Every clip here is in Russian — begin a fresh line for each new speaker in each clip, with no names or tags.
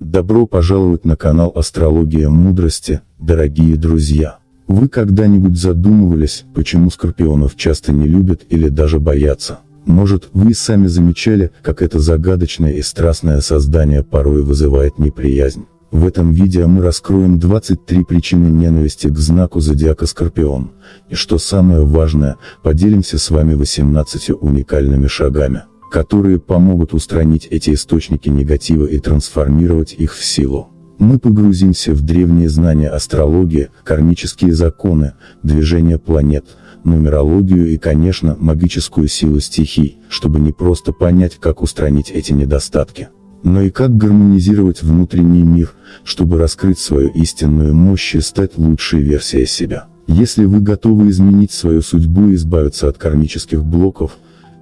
Добро пожаловать на канал Астрология Мудрости, дорогие друзья. Вы когда-нибудь задумывались, почему скорпионов часто не любят или даже боятся? Может, вы и сами замечали, как это загадочное и страстное создание порой вызывает неприязнь? В этом видео мы раскроем 23 причины ненависти к знаку зодиака Скорпион. И что самое важное, поделимся с вами 18 уникальными шагами, которые помогут устранить эти источники негатива и трансформировать их в силу. Мы погрузимся в древние знания астрологии, кармические законы, движение планет, нумерологию и, конечно, магическую силу стихий, чтобы не просто понять, как устранить эти недостатки, но и как гармонизировать внутренний мир, чтобы раскрыть свою истинную мощь и стать лучшей версией себя. Если вы готовы изменить свою судьбу и избавиться от кармических блоков,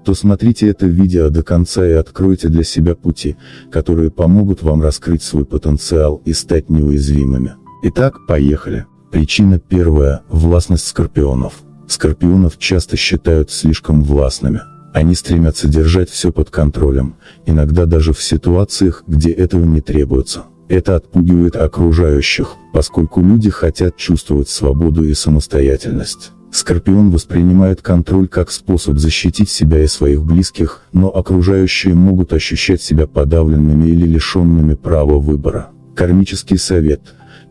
то смотрите это видео до конца и откройте для себя пути, которые помогут вам раскрыть свой потенциал и стать неуязвимыми. Итак, поехали. Причина первая – властность скорпионов. Скорпионов часто считают слишком властными. Они стремятся держать все под контролем, иногда даже в ситуациях, где этого не требуется. Это отпугивает окружающих, поскольку люди хотят чувствовать свободу и самостоятельность. Скорпион воспринимает контроль как способ защитить себя и своих близких, но окружающие могут ощущать себя подавленными или лишенными права выбора. Кармический совет.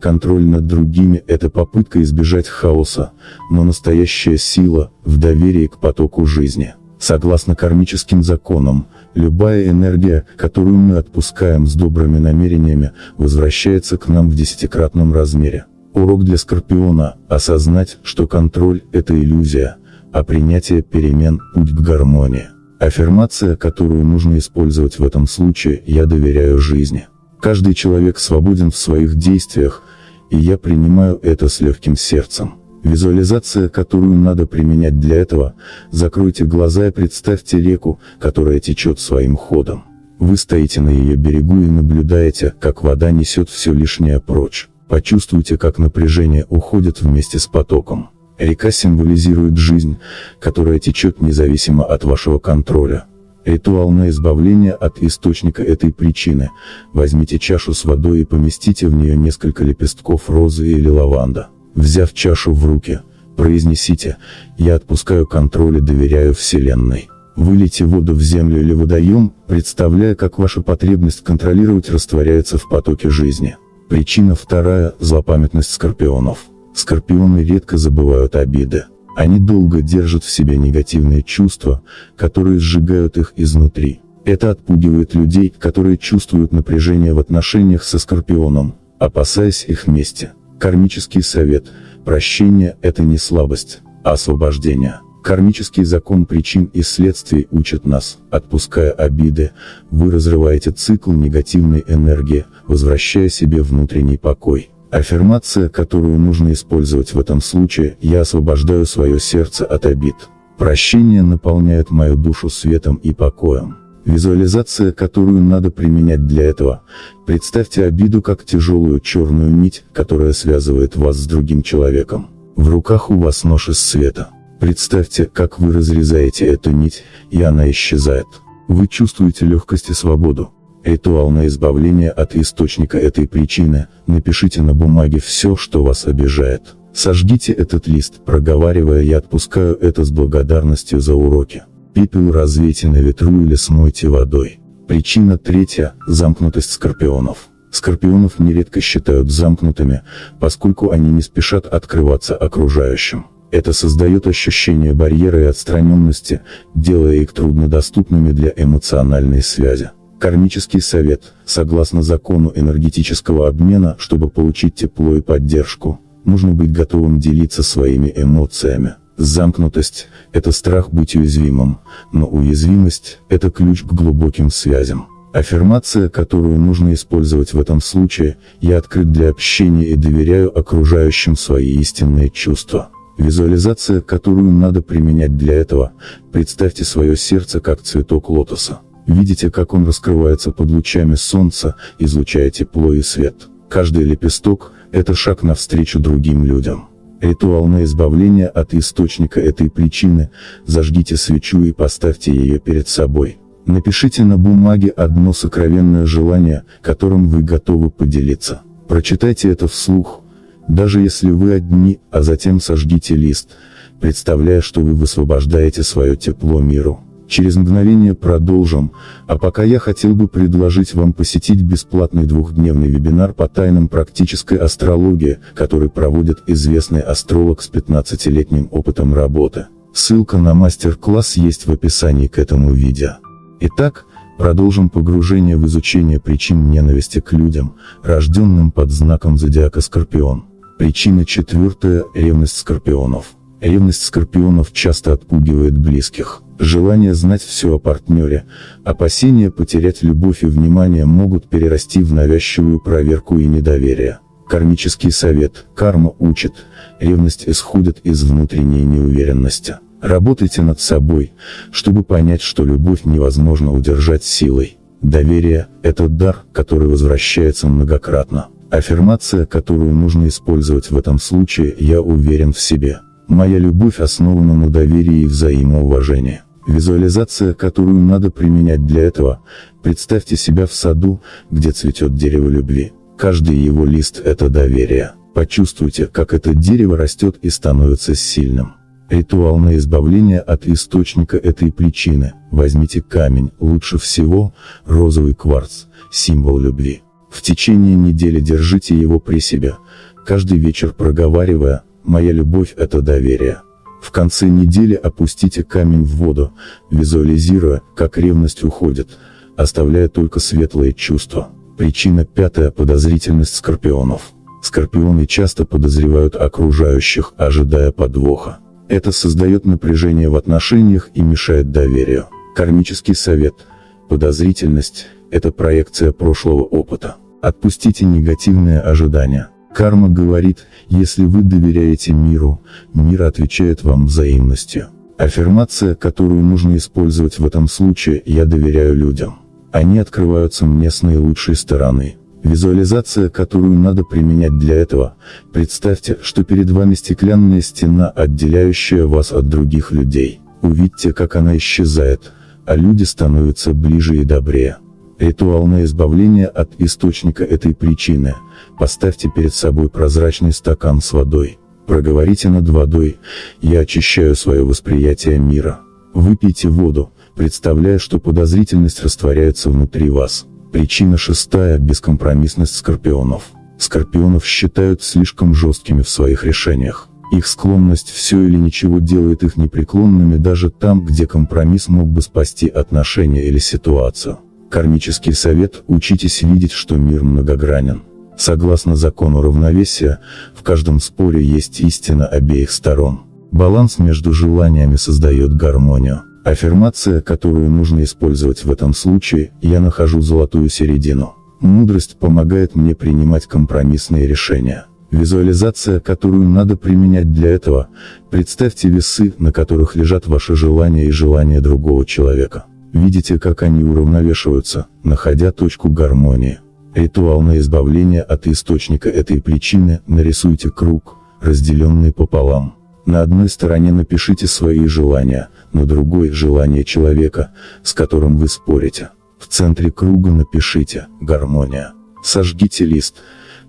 Контроль над другими – это попытка избежать хаоса, но настоящая сила в доверии к потоку жизни. Согласно кармическим законам, любая энергия, которую мы отпускаем с добрыми намерениями, возвращается к нам в 10-кратном размере. Урок для Скорпиона – осознать, что контроль – это иллюзия, а принятие перемен – путь к гармонии. Аффирмация, которую нужно использовать в этом случае: «Я доверяю жизни». Каждый человек свободен в своих действиях, и я принимаю это с легким сердцем. Визуализация, которую надо применять для этого: закройте глаза и представьте реку, которая течет своим ходом. Вы стоите на ее берегу и наблюдаете, как вода несет все лишнее прочь. Почувствуйте, как напряжение уходит вместе с потоком. Река символизирует жизнь, которая течет независимо от вашего контроля. Ритуал на избавление от источника этой причины: возьмите чашу с водой и поместите в нее несколько лепестков розы или лаванда. Взяв чашу в руки, произнесите: «Я отпускаю контроль и доверяю Вселенной». Вылейте воду в землю или водоем, представляя, как ваша потребность контролировать растворяется в потоке жизни. Причина вторая – злопамятность скорпионов. Скорпионы редко забывают обиды. Они долго держат в себе негативные чувства, которые сжигают их изнутри. Это отпугивает людей, которые чувствуют напряжение в отношениях со скорпионом, опасаясь их мести. Кармический совет: прощение – это не слабость, а освобождение. Кармический закон причин и следствий учит нас: отпуская обиды, вы разрываете цикл негативной энергии, возвращая себе внутренний покой. Аффирмация, которую нужно использовать в этом случае: «Я освобождаю свое сердце от обид». Прощение наполняет мою душу светом и покоем. Визуализация, которую надо применять для этого: представьте обиду как тяжелую черную нить, которая связывает вас с другим человеком. В руках у вас нож из света. Представьте, как вы разрезаете эту нить, и она исчезает. Вы чувствуете легкость и свободу. Ритуал на избавление от источника этой причины: напишите на бумаге все, что вас обижает. Сожгите этот лист, проговаривая: «Я отпускаю это с благодарностью за уроки». Пепел развейте на ветру или смойте водой. Причина третья – замкнутость скорпионов. Скорпионов нередко считают замкнутыми, поскольку они не спешат открываться окружающим. Это создает ощущение барьера и отстраненности, делая их труднодоступными для эмоциональной связи. Кармический совет: согласно закону энергетического обмена, чтобы получить тепло и поддержку, нужно быть готовым делиться своими эмоциями. Замкнутость – это страх быть уязвимым, но уязвимость – это ключ к глубоким связям. Аффирмация, которую нужно использовать в этом случае: «Я открыт для общения и доверяю окружающим свои истинные чувства». Визуализация, которую надо применять для этого: представьте свое сердце как цветок лотоса. Видите, как он раскрывается под лучами солнца, излучая тепло и свет. Каждый лепесток – это шаг навстречу другим людям. Ритуал на избавление от источника этой причины: зажгите свечу и поставьте ее перед собой. Напишите на бумаге одно сокровенное желание, которым вы готовы поделиться. Прочитайте это вслух, даже если вы одни, а затем сожгите лист, представляя, что вы высвобождаете свое тепло миру. Через мгновение продолжим, а пока я хотел бы предложить вам посетить бесплатный двухдневный вебинар по тайнам практической астрологии, который проводит известный астролог с 15-летним опытом работы. Ссылка на мастер-класс есть в описании к этому видео. Итак, продолжим погружение в изучение причин ненависти к людям, рожденным под знаком зодиака Скорпион. Причина 4. Ревность скорпионов. Ревность скорпионов часто отпугивает близких. Желание знать все о партнере, опасения потерять любовь и внимание могут перерасти в навязчивую проверку и недоверие. Кармический совет. Карма учит, ревность исходит из внутренней неуверенности. Работайте над собой, чтобы понять, что любовь невозможно удержать силой. Доверие – это дар, который возвращается многократно. Аффирмация, которую нужно использовать в этом случае: «Я уверен в себе». Моя любовь основана на доверии и взаимоуважении. Визуализация, которую надо применять для этого: представьте себя в саду, где цветет дерево любви. Каждый его лист – это доверие. Почувствуйте, как это дерево растет и становится сильным. Ритуал на избавление от источника этой причины. Возьмите камень, лучше всего розовый кварц, символ любви. В течение недели держите его при себе, каждый вечер проговаривая: «Моя любовь – это доверие». В конце недели опустите камень в воду, визуализируя, как ревность уходит, оставляя только светлые чувства. Причина 5. Подозрительность скорпионов. Скорпионы часто подозревают окружающих, ожидая подвоха. Это создает напряжение в отношениях и мешает доверию. Кармический совет. Подозрительность – это проекция прошлого опыта. Отпустите негативные ожидания. Карма говорит: если вы доверяете миру, мир отвечает вам взаимностью. Аффирмация, которую нужно использовать в этом случае: «Я доверяю людям. Они открываются мне с наилучшей стороны». Визуализация, которую надо применять для этого: представьте, что перед вами стеклянная стена, отделяющая вас от других людей. Увидьте, как она исчезает, а люди становятся ближе и добрее. Ритуал на избавление от источника этой причины. Поставьте перед собой прозрачный стакан с водой. Проговорите над водой: «Я очищаю свое восприятие мира». Выпейте воду, представляя, что подозрительность растворяется внутри вас. Причина 6. Бескомпромиссность скорпионов. Скорпионов считают слишком жесткими в своих решениях. Их склонность все или ничего делает их непреклонными даже там, где компромисс мог бы спасти отношения или ситуацию. Кармический совет: учитесь видеть, что мир многогранен. Согласно закону равновесия, в каждом споре есть истина обеих сторон. Баланс между желаниями создает гармонию. Аффирмация, которую нужно использовать в этом случае: «Я нахожу золотую середину». Мудрость помогает мне принимать компромиссные решения. Визуализация, которую надо применять для этого: представьте весы, на которых лежат ваши желания и желания другого человека. Видите, как они уравновешиваются, находя точку гармонии. Ритуал на избавление от источника этой причины: нарисуйте круг, разделенный пополам. На одной стороне напишите свои желания, на другой – желание человека, с которым вы спорите. В центре круга напишите «Гармония». Сожгите лист,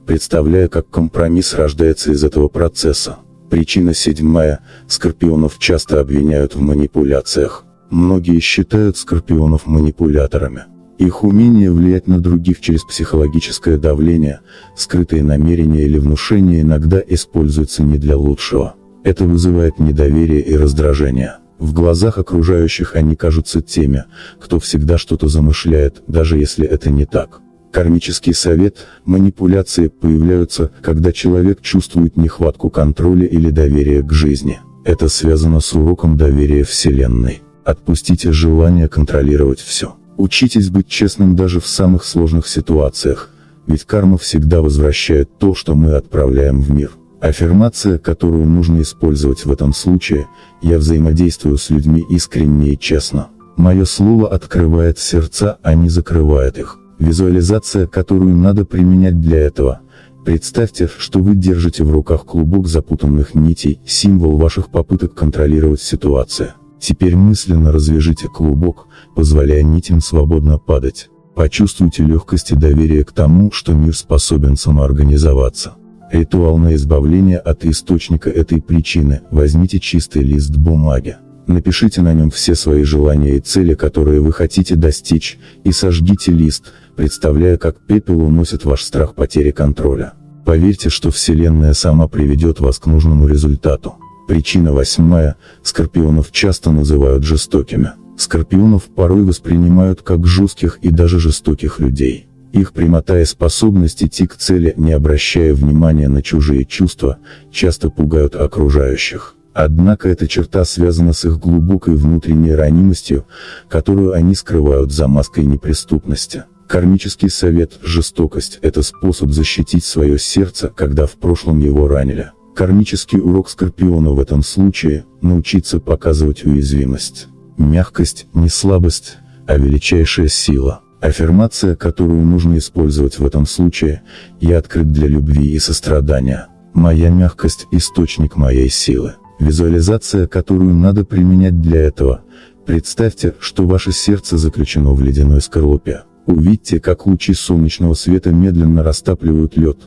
представляя, как компромисс рождается из этого процесса. Причина 7. Скорпионов часто обвиняют в манипуляциях. Многие считают скорпионов манипуляторами. Их умение влиять на других через психологическое давление, скрытые намерения или внушение иногда используются не для лучшего. Это вызывает недоверие и раздражение. В глазах окружающих они кажутся теми, кто всегда что-то замышляет, даже если это не так. Кармический совет: манипуляции появляются, когда человек чувствует нехватку контроля или доверия к жизни. Это связано с уроком доверия Вселенной. Отпустите желание контролировать все. Учитесь быть честным даже в самых сложных ситуациях, ведь карма всегда возвращает то, что мы отправляем в мир. Аффирмация, которую нужно использовать в этом случае: «Я взаимодействую с людьми искренне и честно». Мое слово открывает сердца, а не закрывает их. Визуализация, которую надо применять для этого: представьте, что вы держите в руках клубок запутанных нитей, символ ваших попыток контролировать ситуацию. Теперь мысленно развяжите клубок, позволяя нитям свободно падать. Почувствуйте легкость и доверие к тому, что мир способен самоорганизоваться. Ритуал на избавление от источника этой причины. Возьмите чистый лист бумаги. Напишите на нем все свои желания и цели, которые вы хотите достичь, и сожгите лист, представляя, как пепел уносит ваш страх потери контроля. Поверьте, что Вселенная сама приведет вас к нужному результату. Причина 8. Скорпионов часто называют жестокими. Скорпионов порой воспринимают как жестких и даже жестоких людей. Их прямота и способность идти к цели, не обращая внимания на чужие чувства, часто пугают окружающих. Однако эта черта связана с их глубокой внутренней ранимостью, которую они скрывают за маской неприступности. Кармический совет: жестокость – это способ защитить свое сердце, когда в прошлом его ранили. Кармический урок Скорпиона в этом случае – научиться показывать уязвимость. Мягкость – не слабость, а величайшая сила. Аффирмация, которую нужно использовать в этом случае: «Я открыт для любви и сострадания. Моя мягкость – источник моей силы». Визуализация, которую надо применять для этого: представьте, что ваше сердце заключено в ледяной скорлупе. Увидьте, как лучи солнечного света медленно растапливают лед,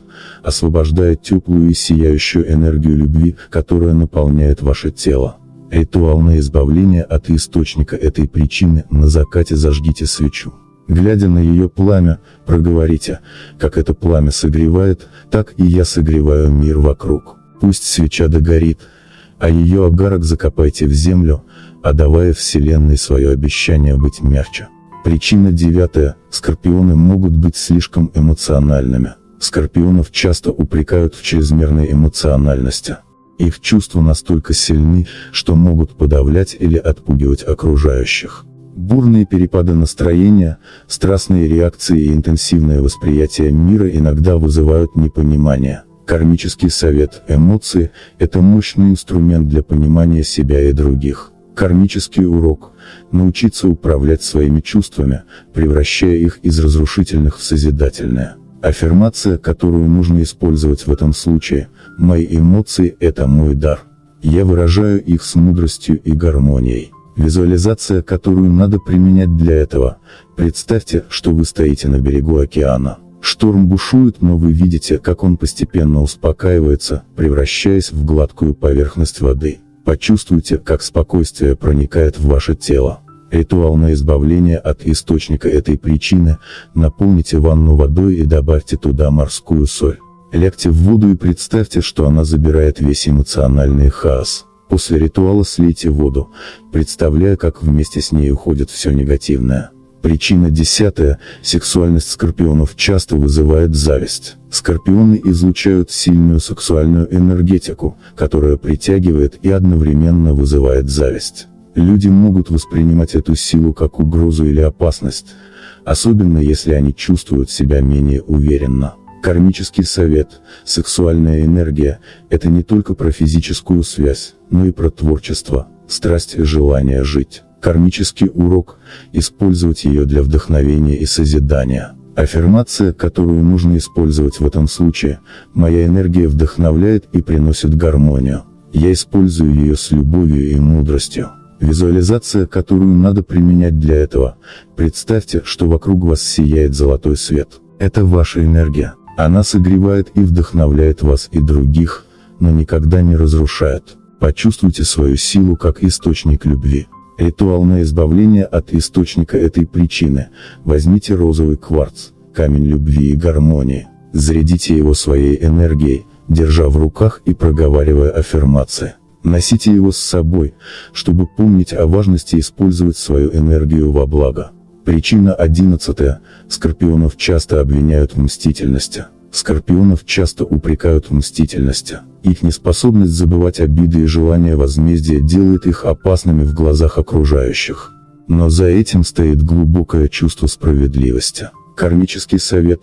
освобождая теплую и сияющую энергию любви, которая наполняет ваше тело. Ритуал на избавление от источника этой причины: на закате зажгите свечу. Глядя на ее пламя, проговорите: «Как это пламя согревает, так и я согреваю мир вокруг». Пусть свеча догорит, а ее огарок закопайте в землю, отдавая Вселенной свое обещание быть мягче. Причина 9. Скорпионы могут быть слишком эмоциональными. Скорпионов часто упрекают в чрезмерной эмоциональности. Их чувства настолько сильны, что могут подавлять или отпугивать окружающих. Бурные перепады настроения, страстные реакции и интенсивное восприятие мира иногда вызывают непонимание. Кармический совет: эмоции – это мощный инструмент для понимания себя и других. Кармический урок – научиться управлять своими чувствами, превращая их из разрушительных в созидательные. Аффирмация, которую нужно использовать в этом случае: «Мои эмоции – это мой дар. Я выражаю их с мудростью и гармонией». Визуализация, которую надо применять для этого: представьте, что вы стоите на берегу океана. Шторм бушует, но вы видите, как он постепенно успокаивается, превращаясь в гладкую поверхность воды. Почувствуйте, как спокойствие проникает в ваше тело. Ритуал на избавление от источника этой причины: наполните ванну водой и добавьте туда морскую соль. Лягте в воду и представьте, что она забирает весь эмоциональный хаос. После ритуала слейте воду, представляя, как вместе с ней уходит все негативное. Причина 10. Сексуальность скорпионов часто вызывает зависть. Скорпионы излучают сильную сексуальную энергетику, которая притягивает и одновременно вызывает зависть. Люди могут воспринимать эту силу как угрозу или опасность, особенно если они чувствуют себя менее уверенно. Кармический совет: сексуальная энергия – это не только про физическую связь, но и про творчество, страсть и желание жить. Кармический урок – использовать ее для вдохновения и созидания. Аффирмация, которую нужно использовать в этом случае: «Моя энергия вдохновляет и приносит гармонию. Я использую ее с любовью и мудростью». Визуализация, которую надо применять для этого: представьте, что вокруг вас сияет золотой свет. Это ваша энергия. Она согревает и вдохновляет вас и других, но никогда не разрушает. Почувствуйте свою силу как источник любви. Ритуал на избавление от источника этой причины: возьмите розовый кварц, камень любви и гармонии, зарядите его своей энергией, держа в руках и проговаривая аффирмации. Носите его с собой, чтобы помнить о важности использовать свою энергию во благо. Причина 11. Скорпионов часто обвиняют в мстительности. Скорпионов часто упрекают в мстительности. Их неспособность забывать обиды и желание возмездия делает их опасными в глазах окружающих. Но за этим стоит глубокое чувство справедливости. Кармический совет: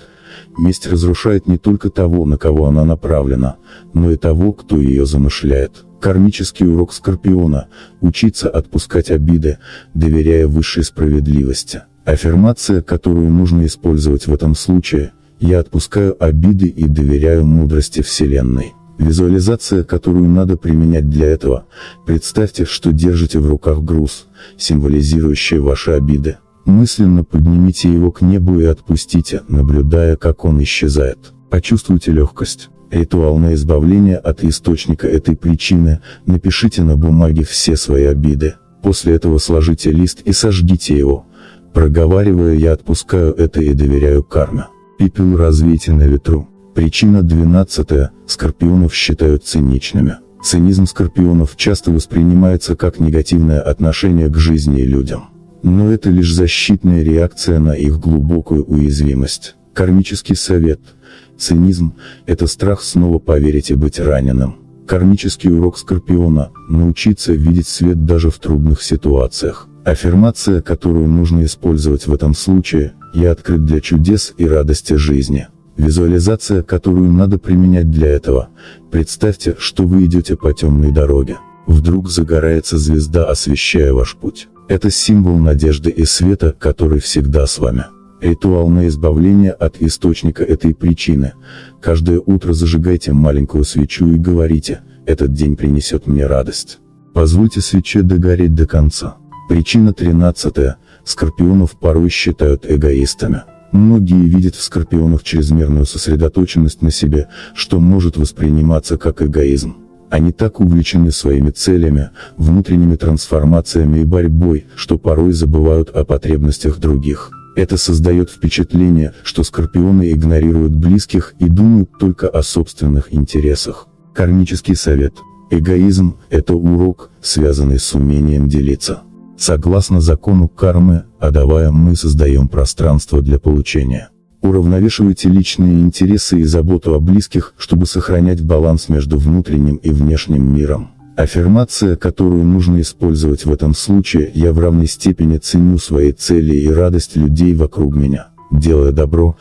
месть разрушает не только того, на кого она направлена, но и того, кто ее замышляет. Кармический урок Скорпиона – учиться отпускать обиды, доверяя высшей справедливости. Аффирмация, которую нужно использовать в этом случае: «Я отпускаю обиды и доверяю мудрости Вселенной». Визуализация, которую надо применять для этого. Представьте, что держите в руках груз, символизирующий ваши обиды. Мысленно поднимите его к небу и отпустите, наблюдая, как он исчезает. Почувствуйте легкость. Ритуал на избавление от источника этой причины. Напишите на бумаге все свои обиды. После этого сложите лист и сожгите его, проговаривая: «Я отпускаю это и доверяю карме». Пепел развейте на ветру. Причина 12. Скорпионов считают циничными. Цинизм скорпионов часто воспринимается как негативное отношение к жизни и людям. Но это лишь защитная реакция на их глубокую уязвимость. Кармический совет. Цинизм – это страх снова поверить и быть раненым. Кармический урок Скорпиона – научиться видеть свет даже в трудных ситуациях. Аффирмация, которую нужно использовать в этом случае: «Я открыт для чудес и радости жизни». Визуализация, которую надо применять для этого. Представьте, что вы идете по темной дороге. Вдруг загорается звезда, освещая ваш путь. Это символ надежды и света, который всегда с вами. Ритуал на избавление от источника этой причины. Каждое утро зажигайте маленькую свечу и говорите: «Этот день принесет мне радость». Позвольте свече догореть до конца. Причина 13. Скорпионов порой считают эгоистами. Многие видят в скорпионах чрезмерную сосредоточенность на себе, что может восприниматься как эгоизм. Они так увлечены своими целями, внутренними трансформациями и борьбой, что порой забывают о потребностях других. Это создает впечатление, что скорпионы игнорируют близких и думают только о собственных интересах. Кармический совет. Эгоизм – это урок, связанный с умением делиться. Согласно закону кармы, отдавая, мы создаем пространство для получения. Уравновешивайте личные интересы и заботу о близких, чтобы сохранять баланс между внутренним и внешним миром. Аффирмация, которую нужно использовать в этом случае: «Я в равной степени ценю свои цели и радость людей вокруг меня. Делая добро,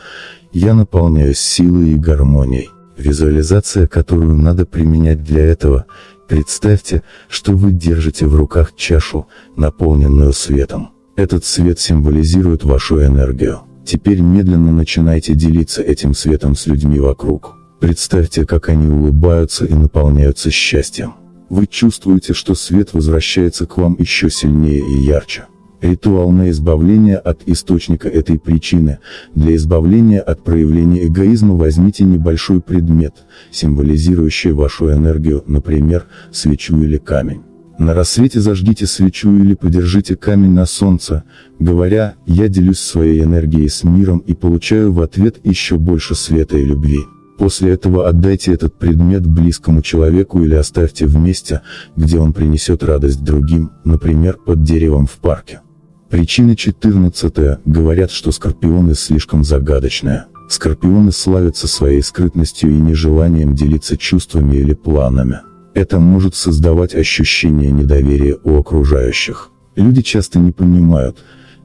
я наполняюсь силой и гармонией». Визуализация, которую надо применять для этого. Представьте, что вы держите в руках чашу, наполненную светом. Этот свет символизирует вашу энергию. Теперь медленно начинайте делиться этим светом с людьми вокруг. Представьте, как они улыбаются и наполняются счастьем. Вы чувствуете, что свет возвращается к вам еще сильнее и ярче. Ритуал на избавление от источника этой причины. Для избавления от проявления эгоизма возьмите небольшой предмет, символизирующий вашу энергию, например, свечу или камень. На рассвете зажгите свечу или подержите камень на солнце, говоря: «Я делюсь своей энергией с миром и получаю в ответ еще больше света и любви». После этого отдайте этот предмет близкому человеку или оставьте в месте, где он принесет радость другим, например, под деревом в парке. Причина 14. Говорят, что скорпионы слишком загадочные. Скорпионы славятся своей скрытностью и нежеланием делиться чувствами или планами. Это может создавать ощущение недоверия у окружающих. Люди часто не понимают,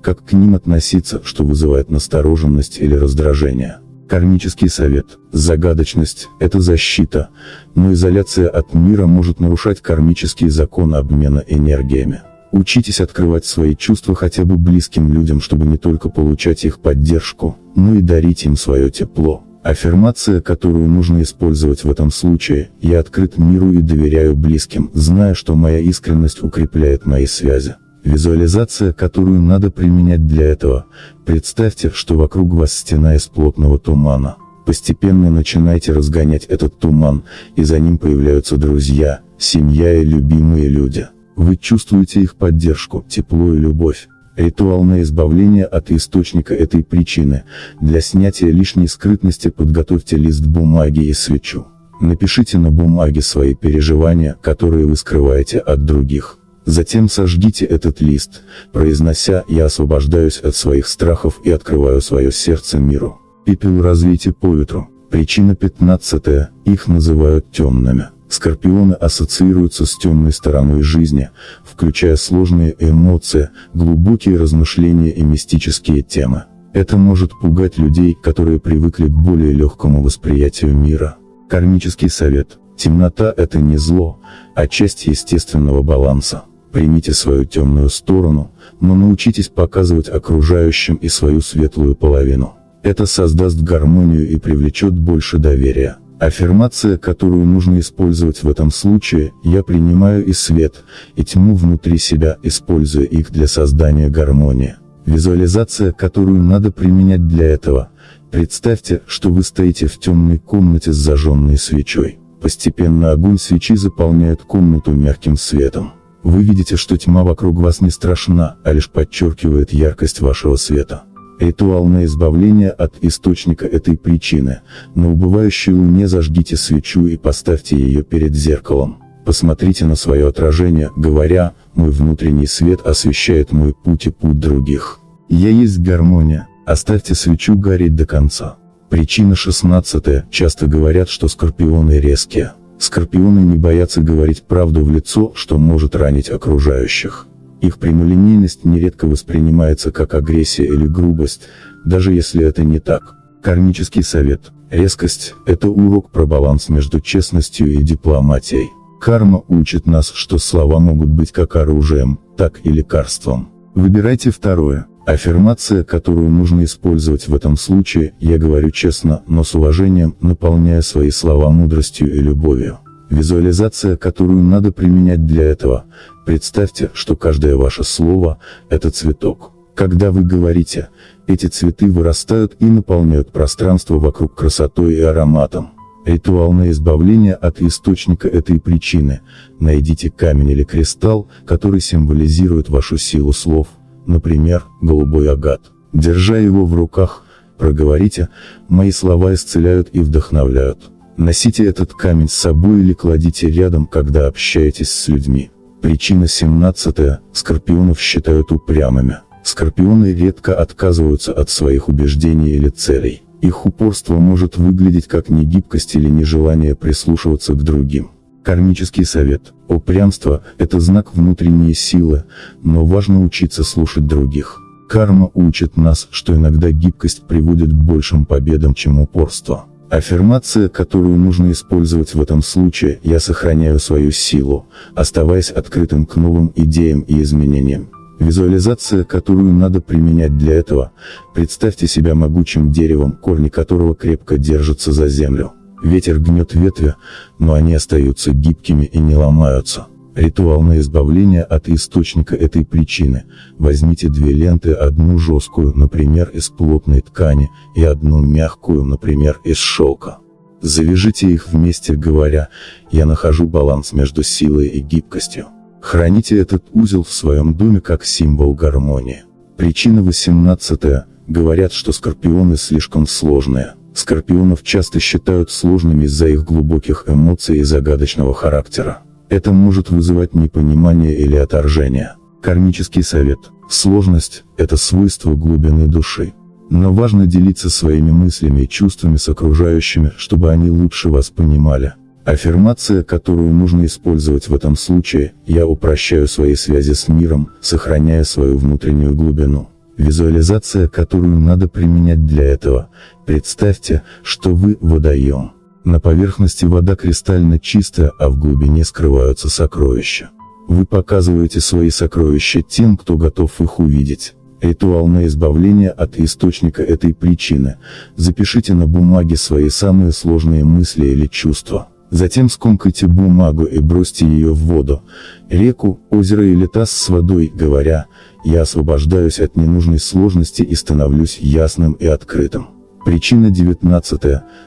как к ним относиться, что вызывает настороженность или раздражение. Кармический совет. Загадочность – это защита, но изоляция от мира может нарушать кармический закон обмена энергиями. Учитесь открывать свои чувства хотя бы близким людям, чтобы не только получать их поддержку, но и дарить им свое тепло. Аффирмация, которую нужно использовать в этом случае: «Я открыт миру и доверяю близким, зная, что моя искренность укрепляет мои связи». Визуализация, которую надо применять для этого. Представьте, что вокруг вас стена из плотного тумана. Постепенно начинайте разгонять этот туман, и за ним появляются друзья, семья и любимые люди. Вы чувствуете их поддержку, тепло и любовь. Ритуал на избавление от источника этой причины. Для снятия лишней скрытности подготовьте лист бумаги и свечу. Напишите на бумаге свои переживания, которые вы скрываете от других. Затем сожгите этот лист, произнося: «Я освобождаюсь от своих страхов и открываю свое сердце миру». Пепел развейте по ветру. Причина 15. Их называют темными. Скорпионы ассоциируются с темной стороной жизни, включая сложные эмоции, глубокие размышления и мистические темы. Это может пугать людей, которые привыкли к более легкому восприятию мира. Кармический совет. Темнота – это не зло, а часть естественного баланса. Примите свою темную сторону, но научитесь показывать окружающим и свою светлую половину. Это создаст гармонию и привлечет больше доверия. Аффирмация, которую нужно использовать в этом случае: я принимаю и свет, и тьму внутри себя, используя их для создания гармонии. Визуализация, которую надо применять для этого: представьте, что вы стоите в темной комнате с зажженной свечой. Постепенно огонь свечи заполняет комнату мягким светом. Вы видите, что тьма вокруг вас не страшна, а лишь подчеркивает яркость вашего света. Ритуал на избавление от источника этой причины: на убывающей луне зажгите свечу и поставьте ее перед зеркалом. Посмотрите на свое отражение, говоря: «Мой внутренний свет освещает мой путь и путь других. Я есть гармония». Оставьте свечу гореть до конца. Причина 16. Часто говорят, что скорпионы резкие. Скорпионы не боятся говорить правду в лицо, что может ранить окружающих. Их прямолинейность нередко воспринимается как агрессия или грубость, даже если это не так. Кармический совет: резкость – это урок про баланс между честностью и дипломатией. Карма учит нас, что слова могут быть как оружием, так и лекарством. Выбирайте второе. Аффирмация, которую нужно использовать в этом случае: я говорю честно, но с уважением, наполняя свои слова мудростью и любовью. Визуализация, которую надо применять для этого: представьте, что каждое ваше слово – это цветок. Когда вы говорите, эти цветы вырастают и наполняют пространство вокруг красотой и ароматом. Ритуал на избавление от источника этой причины: найдите камень или кристалл, который символизирует вашу силу слов, например, голубой агат. Держа его в руках, проговорите: мои слова исцеляют и вдохновляют. Носите этот камень с собой или кладите рядом, когда общаетесь с людьми. Причина 17. Скорпионов считают упрямыми. Скорпионы редко отказываются от своих убеждений или целей. Их упорство может выглядеть как негибкость или нежелание прислушиваться к другим. Кармический совет: упрямство – это знак внутренней силы, но важно учиться слушать других. Карма учит нас, что иногда гибкость приводит к большим победам, чем упорство. Аффирмация, которую нужно использовать в этом случае: я сохраняю свою силу, оставаясь открытым к новым идеям и изменениям. Визуализация, которую надо применять для этого: представьте себя могучим деревом, корни которого крепко держатся за землю. Ветер гнет ветви, но они остаются гибкими и не ломаются. Ритуал на избавление от источника этой причины: возьмите две ленты, одну жесткую, например, из плотной ткани, и одну мягкую, например, из шелка. Завяжите их вместе, говоря: я нахожу баланс между силой и гибкостью. Храните этот узел в своем доме как символ гармонии. Причина 18. Говорят, что скорпионы слишком сложные. Скорпионов часто считают сложными из-за их глубоких эмоций и загадочного характера. Это может вызывать непонимание или отторжение. Кармический совет: сложность – это свойство глубины души. Но важно делиться своими мыслями и чувствами с окружающими, чтобы они лучше вас понимали. Аффирмация, которую нужно использовать в этом случае: я упрощаю свои связи с миром, сохраняя свою внутреннюю глубину. Визуализация, которую надо применять для этого: представьте, что вы водоем. На поверхности вода кристально чистая, а в глубине скрываются сокровища. Вы показываете свои сокровища тем, кто готов их увидеть. Ритуал на избавление от источника этой причины: запишите на бумаге свои самые сложные мысли или чувства. Затем скомкайте бумагу и бросьте ее в воду, реку, озеро или таз с водой, говоря: я освобождаюсь от ненужной сложности и становлюсь ясным и открытым. Причина 19.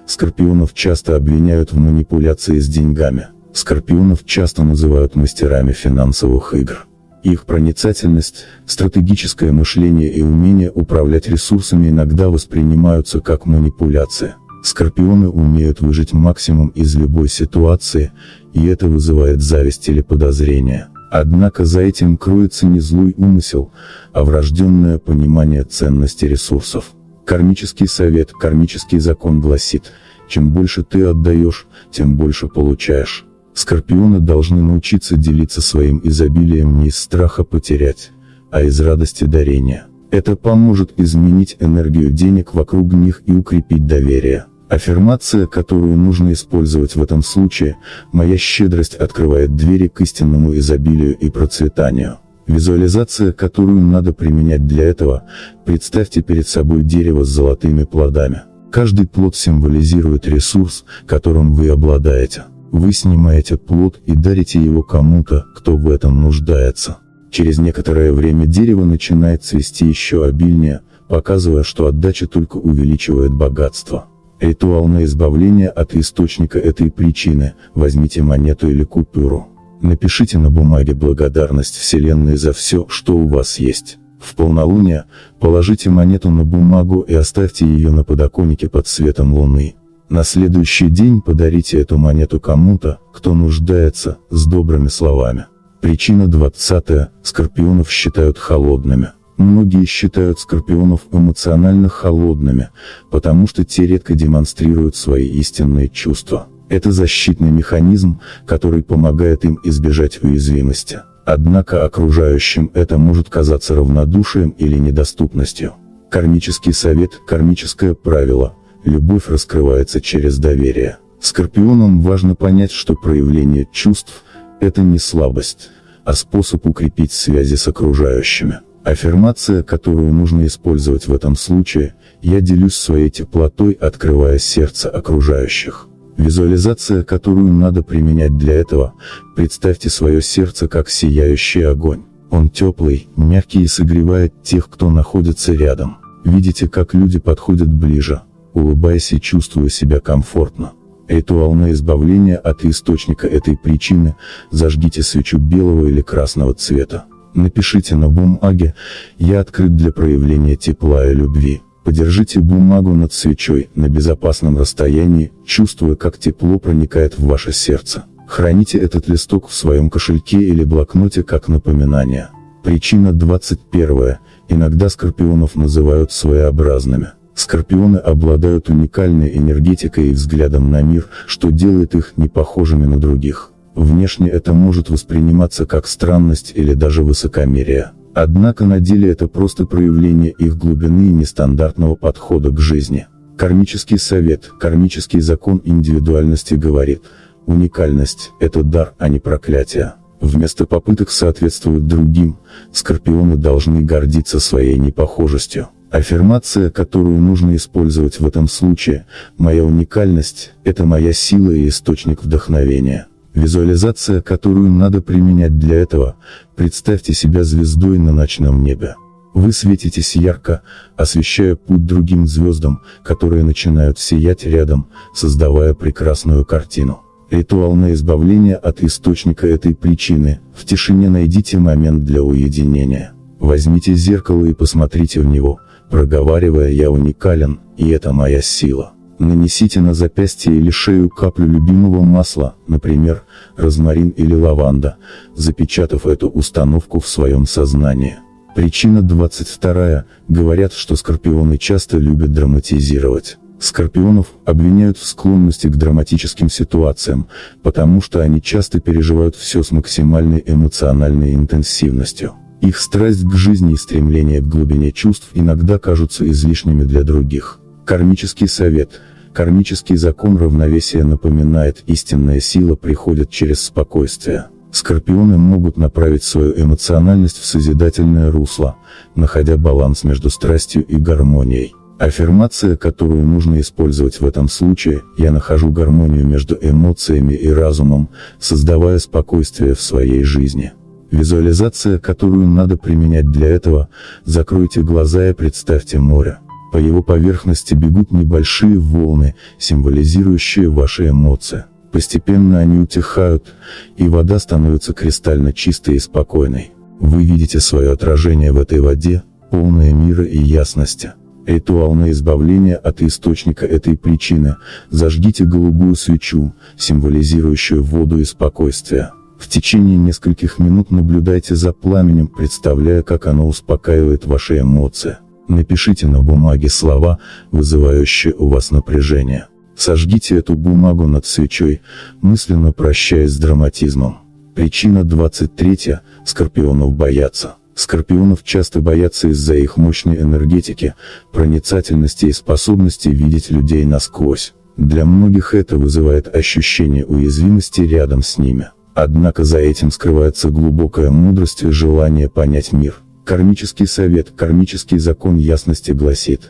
Скорпионов часто обвиняют в манипуляции с деньгами. Скорпионов часто называют мастерами финансовых игр. Их проницательность, стратегическое мышление и умение управлять ресурсами иногда воспринимаются как манипуляция. Скорпионы умеют выжать максимум из любой ситуации, и это вызывает зависть или подозрение. Однако за этим кроется не злой умысел, а врожденное понимание ценности ресурсов. Кармический совет: кармический закон гласит: чем больше ты отдаешь, тем больше получаешь. Скорпионы должны научиться делиться своим изобилием не из страха потерять, а из радости дарения. Это поможет изменить энергию денег вокруг них и укрепить доверие. Аффирмация, которую нужно использовать в этом случае: моя щедрость открывает двери к истинному изобилию и процветанию. Визуализация, которую надо применять для этого: представьте перед собой дерево с золотыми плодами. Каждый плод символизирует ресурс, которым вы обладаете. Вы снимаете плод и дарите его кому-то, кто в этом нуждается. Через некоторое время дерево начинает цвести еще обильнее, показывая, что отдача только увеличивает богатство. Ритуал на избавление от источника этой причины: возьмите монету или купюру. Напишите на бумаге благодарность Вселенной за все, что у вас есть. В полнолуние положите монету на бумагу и оставьте ее на подоконнике под светом луны. На следующий день подарите эту монету кому-то, кто нуждается, с добрыми словами. Причина 20. Скорпионов считают холодными. Многие считают скорпионов эмоционально холодными, потому что те редко демонстрируют свои истинные чувства. Это защитный механизм, который помогает им избежать уязвимости. Однако окружающим это может казаться равнодушием или недоступностью. Кармический совет, кармическое правило: любовь раскрывается через доверие. Скорпионам важно понять, что проявление чувств – это не слабость, а способ укрепить связи с окружающими. Аффирмация, которую нужно использовать в этом случае: я делюсь своей теплотой, открывая сердце окружающих. Визуализация, которую надо применять для этого: представьте свое сердце как сияющий огонь. Он теплый, мягкий и согревает тех, кто находится рядом. Видите, как люди подходят ближе, улыбаясь и чувствуя себя комфортно. Ритуал на избавление от источника этой причины: зажгите свечу белого или красного цвета. Напишите на бумаге: я открыт для проявления тепла и любви. Подержите бумагу над свечой на безопасном расстоянии, чувствуя, как тепло проникает в ваше сердце. Храните этот листок в своем кошельке или блокноте как напоминание. Причина 21. Иногда скорпионов называют своеобразными. Скорпионы обладают уникальной энергетикой и взглядом на мир, что делает их не похожими на других. Внешне это может восприниматься как странность или даже высокомерие. Однако на деле это просто проявление их глубины и нестандартного подхода к жизни. Кармический совет, кармический закон индивидуальности говорит: уникальность – это дар, а не проклятие. Вместо попыток соответствовать другим, скорпионы должны гордиться своей непохожестью. Аффирмация, которую нужно использовать в этом случае: моя уникальность – это моя сила и источник вдохновения. Визуализация, которую надо применять для этого: представьте себя звездой на ночном небе. Вы светитесь ярко, освещая путь другим звездам, которые начинают сиять рядом, создавая прекрасную картину. Ритуал на избавление от источника этой причины: в тишине найдите момент для уединения. Возьмите зеркало и посмотрите в него, проговаривая: я уникален, и это моя сила. Нанесите на запястье или шею каплю любимого масла, например, розмарин или лаванда, запечатав эту установку в своем сознании. Причина 22. Говорят, что скорпионы часто любят драматизировать. Скорпионов обвиняют в склонности к драматическим ситуациям, потому что они часто переживают все с максимальной эмоциональной интенсивностью. Их страсть к жизни и стремление к глубине чувств иногда кажутся излишними для других. Кармический совет. Кармический закон равновесия напоминает: истинная сила приходит через спокойствие. Скорпионы могут направить свою эмоциональность в созидательное русло, находя баланс между страстью и гармонией. Аффирмация, которую нужно использовать в этом случае: я нахожу гармонию между эмоциями и разумом, создавая спокойствие в своей жизни. Визуализация, которую надо применять для этого: закройте глаза и представьте море. По его поверхности бегут небольшие волны, символизирующие ваши эмоции. Постепенно они утихают, и вода становится кристально чистой и спокойной. Вы видите свое отражение в этой воде, полное мира и ясности. Ритуал на избавление от источника этой причины: зажгите голубую свечу, символизирующую воду и спокойствие. В течение нескольких минут наблюдайте за пламенем, представляя, как оно успокаивает ваши эмоции. Напишите на бумаге слова, вызывающие у вас напряжение. Сожгите эту бумагу над свечой, мысленно прощаясь с драматизмом. Причина 23. Скорпионов боятся. Скорпионов часто боятся из-за их мощной энергетики, проницательности и способности видеть людей насквозь. Для многих это вызывает ощущение уязвимости рядом с ними. Однако за этим скрывается глубокая мудрость и желание понять мир. Кармический совет, кармический закон ясности гласит: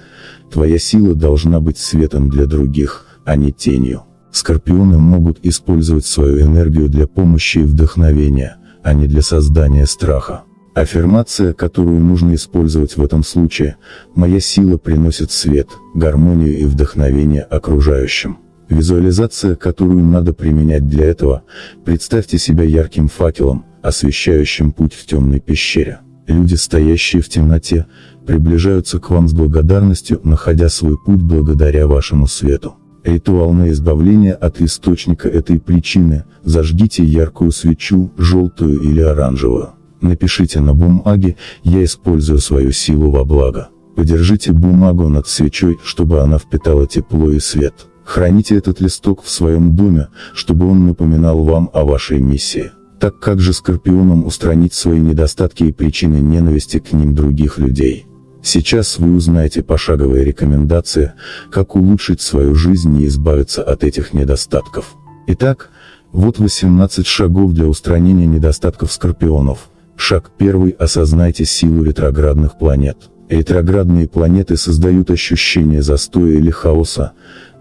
твоя сила должна быть светом для других, а не тенью. Скорпионы могут использовать свою энергию для помощи и вдохновения, а не для создания страха. Аффирмация, которую нужно использовать в этом случае: моя сила приносит свет, гармонию и вдохновение окружающим. Визуализация, которую надо применять для этого: представьте себя ярким факелом, освещающим путь в темной пещере. Люди, стоящие в темноте, приближаются к вам с благодарностью, находя свой путь благодаря вашему свету. Ритуал на избавление от источника этой причины: зажгите яркую свечу, желтую или оранжевую. Напишите на бумаге: я использую свою силу во благо. Подержите бумагу над свечой, чтобы она впитала тепло и свет. Храните этот листок в своем доме, чтобы он напоминал вам о вашей миссии. Так как же скорпионам устранить свои недостатки и причины ненависти к ним других людей? Сейчас вы узнаете пошаговые рекомендации, как улучшить свою жизнь и избавиться от этих недостатков. Итак, вот 18 шагов для устранения недостатков скорпионов. Шаг 1. Осознайте силу ретроградных планет. Ретроградные планеты создают ощущение застоя или хаоса,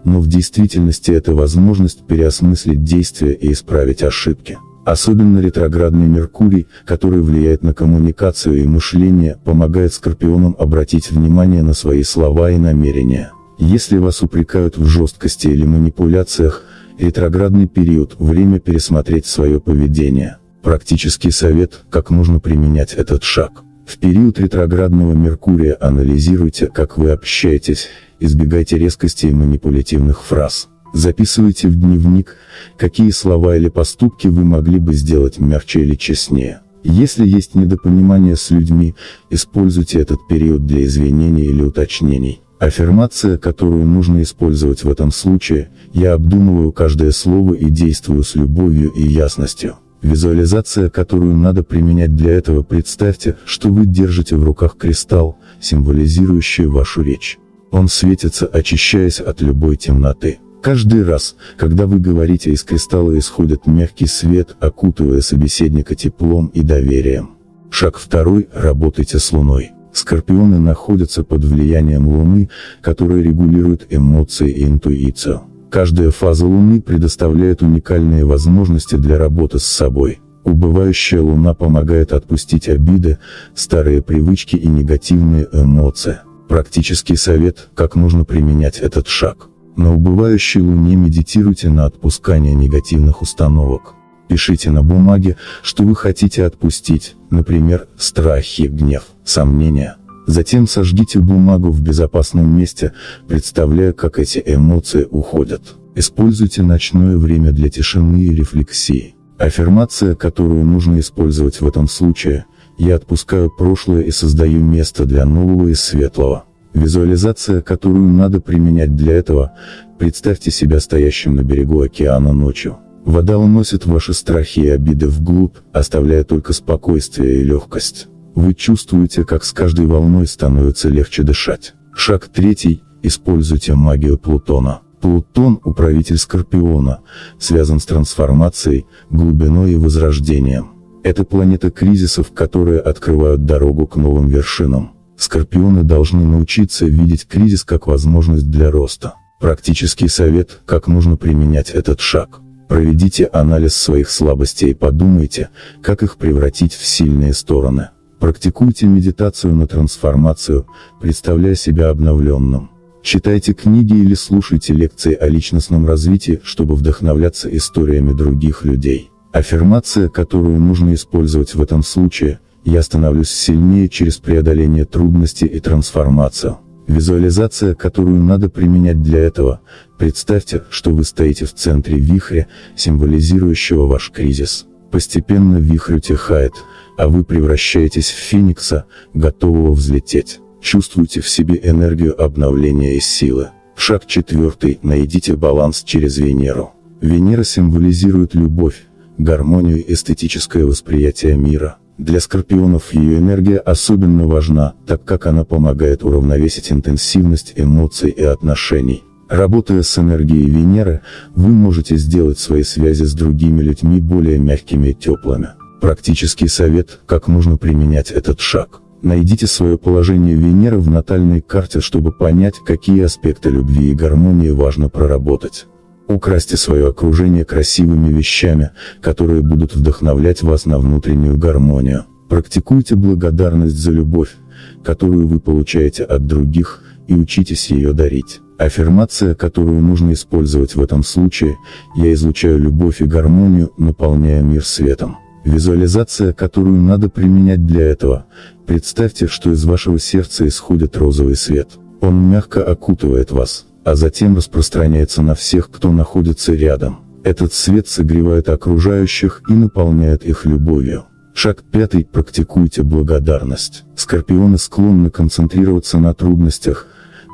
но в действительности это возможность переосмыслить действия и исправить ошибки. Особенно ретроградный Меркурий, который влияет на коммуникацию и мышление, помогает скорпионам обратить внимание на свои слова и намерения. Если вас упрекают в жесткости или манипуляциях, ретроградный период – время пересмотреть свое поведение. Практический совет, как нужно применять этот шаг. В период ретроградного Меркурия анализируйте, как вы общаетесь, избегайте резкости и манипулятивных фраз. Записывайте в дневник, какие слова или поступки вы могли бы сделать мягче или честнее. Если есть недопонимание с людьми, используйте этот период для извинений или уточнений. Аффирмация, которую нужно использовать в этом случае: я обдумываю каждое слово и действую с любовью и ясностью. Визуализация, которую надо применять для этого: представьте, что вы держите в руках кристалл, символизирующий вашу речь. Он светится, очищаясь от любой темноты. Каждый раз, когда вы говорите, из кристалла исходит мягкий свет, окутывая собеседника теплом и доверием. Шаг 2. Работайте с Луной. Скорпионы находятся под влиянием Луны, которая регулирует эмоции и интуицию. Каждая фаза Луны предоставляет уникальные возможности для работы с собой. Убывающая Луна помогает отпустить обиды, старые привычки и негативные эмоции. Практический совет, как нужно применять этот шаг. На убывающей Луне медитируйте на отпускание негативных установок. Пишите на бумаге, что вы хотите отпустить, например, страхи, гнев, сомнения. Затем сожгите бумагу в безопасном месте, представляя, как эти эмоции уходят. Используйте ночное время для тишины и рефлексии. Аффирмация, которую нужно использовать в этом случае: я отпускаю прошлое и создаю место для нового и светлого. Визуализация, которую надо применять для этого: представьте себя стоящим на берегу океана ночью. Вода уносит ваши страхи и обиды вглубь, оставляя только спокойствие и легкость. Вы чувствуете, как с каждой волной становится легче дышать. Шаг 3. Используйте магию Плутона. Плутон, управитель Скорпиона, связан с трансформацией, глубиной и возрождением. Это планета кризисов, которые открывают дорогу к новым вершинам. Скорпионы должны научиться видеть кризис как возможность для роста. Практический совет, как нужно применять этот шаг. Проведите анализ своих слабостей и подумайте, как их превратить в сильные стороны. Практикуйте медитацию на трансформацию, представляя себя обновленным. Читайте книги или слушайте лекции о личностном развитии, чтобы вдохновляться историями других людей. Аффирмация, которую нужно использовать в этом случае: я становлюсь сильнее через преодоление трудностей и трансформацию. Визуализация, которую надо применять для этого: представьте, что вы стоите в центре вихря, символизирующего ваш кризис. Постепенно вихрь утихает, а вы превращаетесь в феникса, готового взлететь. Чувствуйте в себе энергию обновления и силы. Шаг 4. Найдите баланс через Венеру. Венера символизирует любовь, гармонию и эстетическое восприятие мира. Для скорпионов ее энергия особенно важна, так как она помогает уравновесить интенсивность эмоций и отношений. Работая с энергией Венеры, вы можете сделать свои связи с другими людьми более мягкими и теплыми. Практический совет, как нужно применять этот шаг. Найдите свое положение Венеры в натальной карте, чтобы понять, какие аспекты любви и гармонии важно проработать. Украсьте свое окружение красивыми вещами, которые будут вдохновлять вас на внутреннюю гармонию. Практикуйте благодарность за любовь, которую вы получаете от других, и учитесь ее дарить. Аффирмация, которую нужно использовать в этом случае: «Я излучаю любовь и гармонию, наполняя мир светом». Визуализация, которую надо применять для этого: представьте, что из вашего сердца исходит розовый свет. Он мягко окутывает вас, а затем распространяется на всех, кто находится рядом. Этот свет согревает окружающих и наполняет их любовью. Шаг 5. Практикуйте благодарность. Скорпионы склонны концентрироваться на трудностях,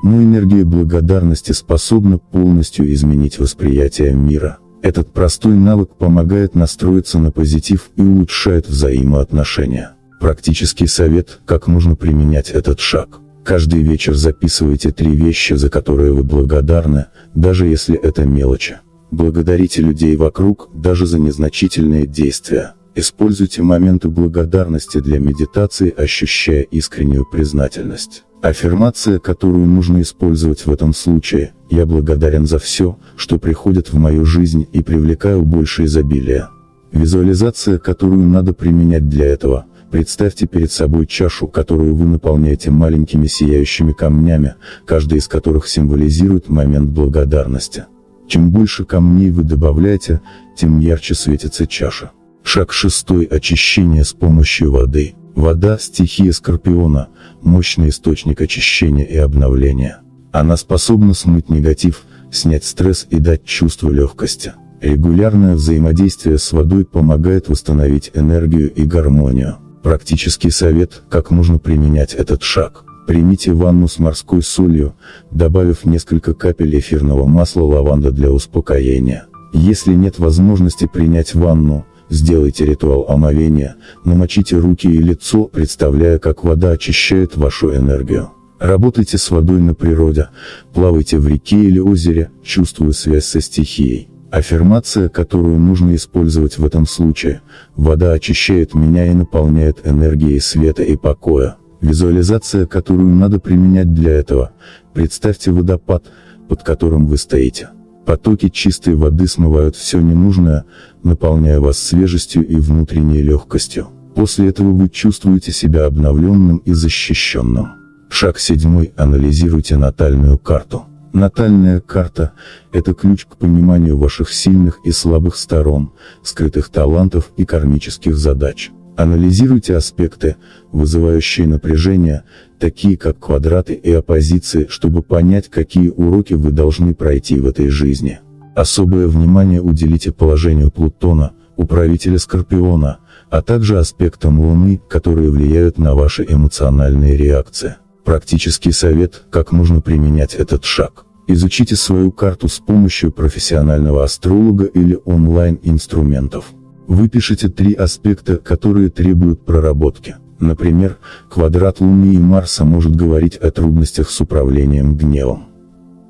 но энергия благодарности способна полностью изменить восприятие мира. Этот простой навык помогает настроиться на позитив и улучшает взаимоотношения. Практический совет, как нужно применять этот шаг. Каждый вечер записывайте 3 вещи, за которые вы благодарны, даже если это мелочи. Благодарите людей вокруг, даже за незначительные действия. Используйте моменты благодарности для медитации, ощущая искреннюю признательность. Аффирмация, которую нужно использовать в этом случае: «Я благодарен за все, что приходит в мою жизнь, и привлекаю больше изобилия». Визуализация, которую надо применять для этого: представьте перед собой чашу, которую вы наполняете маленькими сияющими камнями, каждый из которых символизирует момент благодарности. Чем больше камней вы добавляете, тем ярче светится чаша. Шаг 6. Очищение с помощью воды. Вода – стихия Скорпиона, мощный источник очищения и обновления. Она способна смыть негатив, снять стресс и дать чувство легкости. Регулярное взаимодействие с водой помогает восстановить энергию и гармонию. Практический совет, как нужно применять этот шаг. Примите ванну с морской солью, добавив несколько капель эфирного масла лаванды для успокоения. Если нет возможности принять ванну, сделайте ритуал омовения, намочите руки и лицо, представляя, как вода очищает вашу энергию. Работайте с водой на природе, плавайте в реке или озере, чувствуя связь со стихией. Аффирмация, которую нужно использовать в этом случае: «Вода очищает меня и наполняет энергией света и покоя». Визуализация, которую надо применять для этого: представьте водопад, под которым вы стоите. Потоки чистой воды смывают все ненужное, наполняя вас свежестью и внутренней легкостью. После этого вы чувствуете себя обновленным и защищенным. Шаг 7. Анализируйте натальную карту. Натальная карта – это ключ к пониманию ваших сильных и слабых сторон, скрытых талантов и кармических задач. Анализируйте аспекты, вызывающие напряжение, такие как квадраты и оппозиции, чтобы понять, какие уроки вы должны пройти в этой жизни. Особое внимание уделите положению Плутона, управителя Скорпиона, а также аспектам Луны, которые влияют на ваши эмоциональные реакции. Практический совет, как нужно применять этот шаг. Изучите свою карту с помощью профессионального астролога или онлайн-инструментов. Выпишите 3 аспекта, которые требуют проработки. Например, квадрат Луны и Марса может говорить о трудностях с управлением гневом.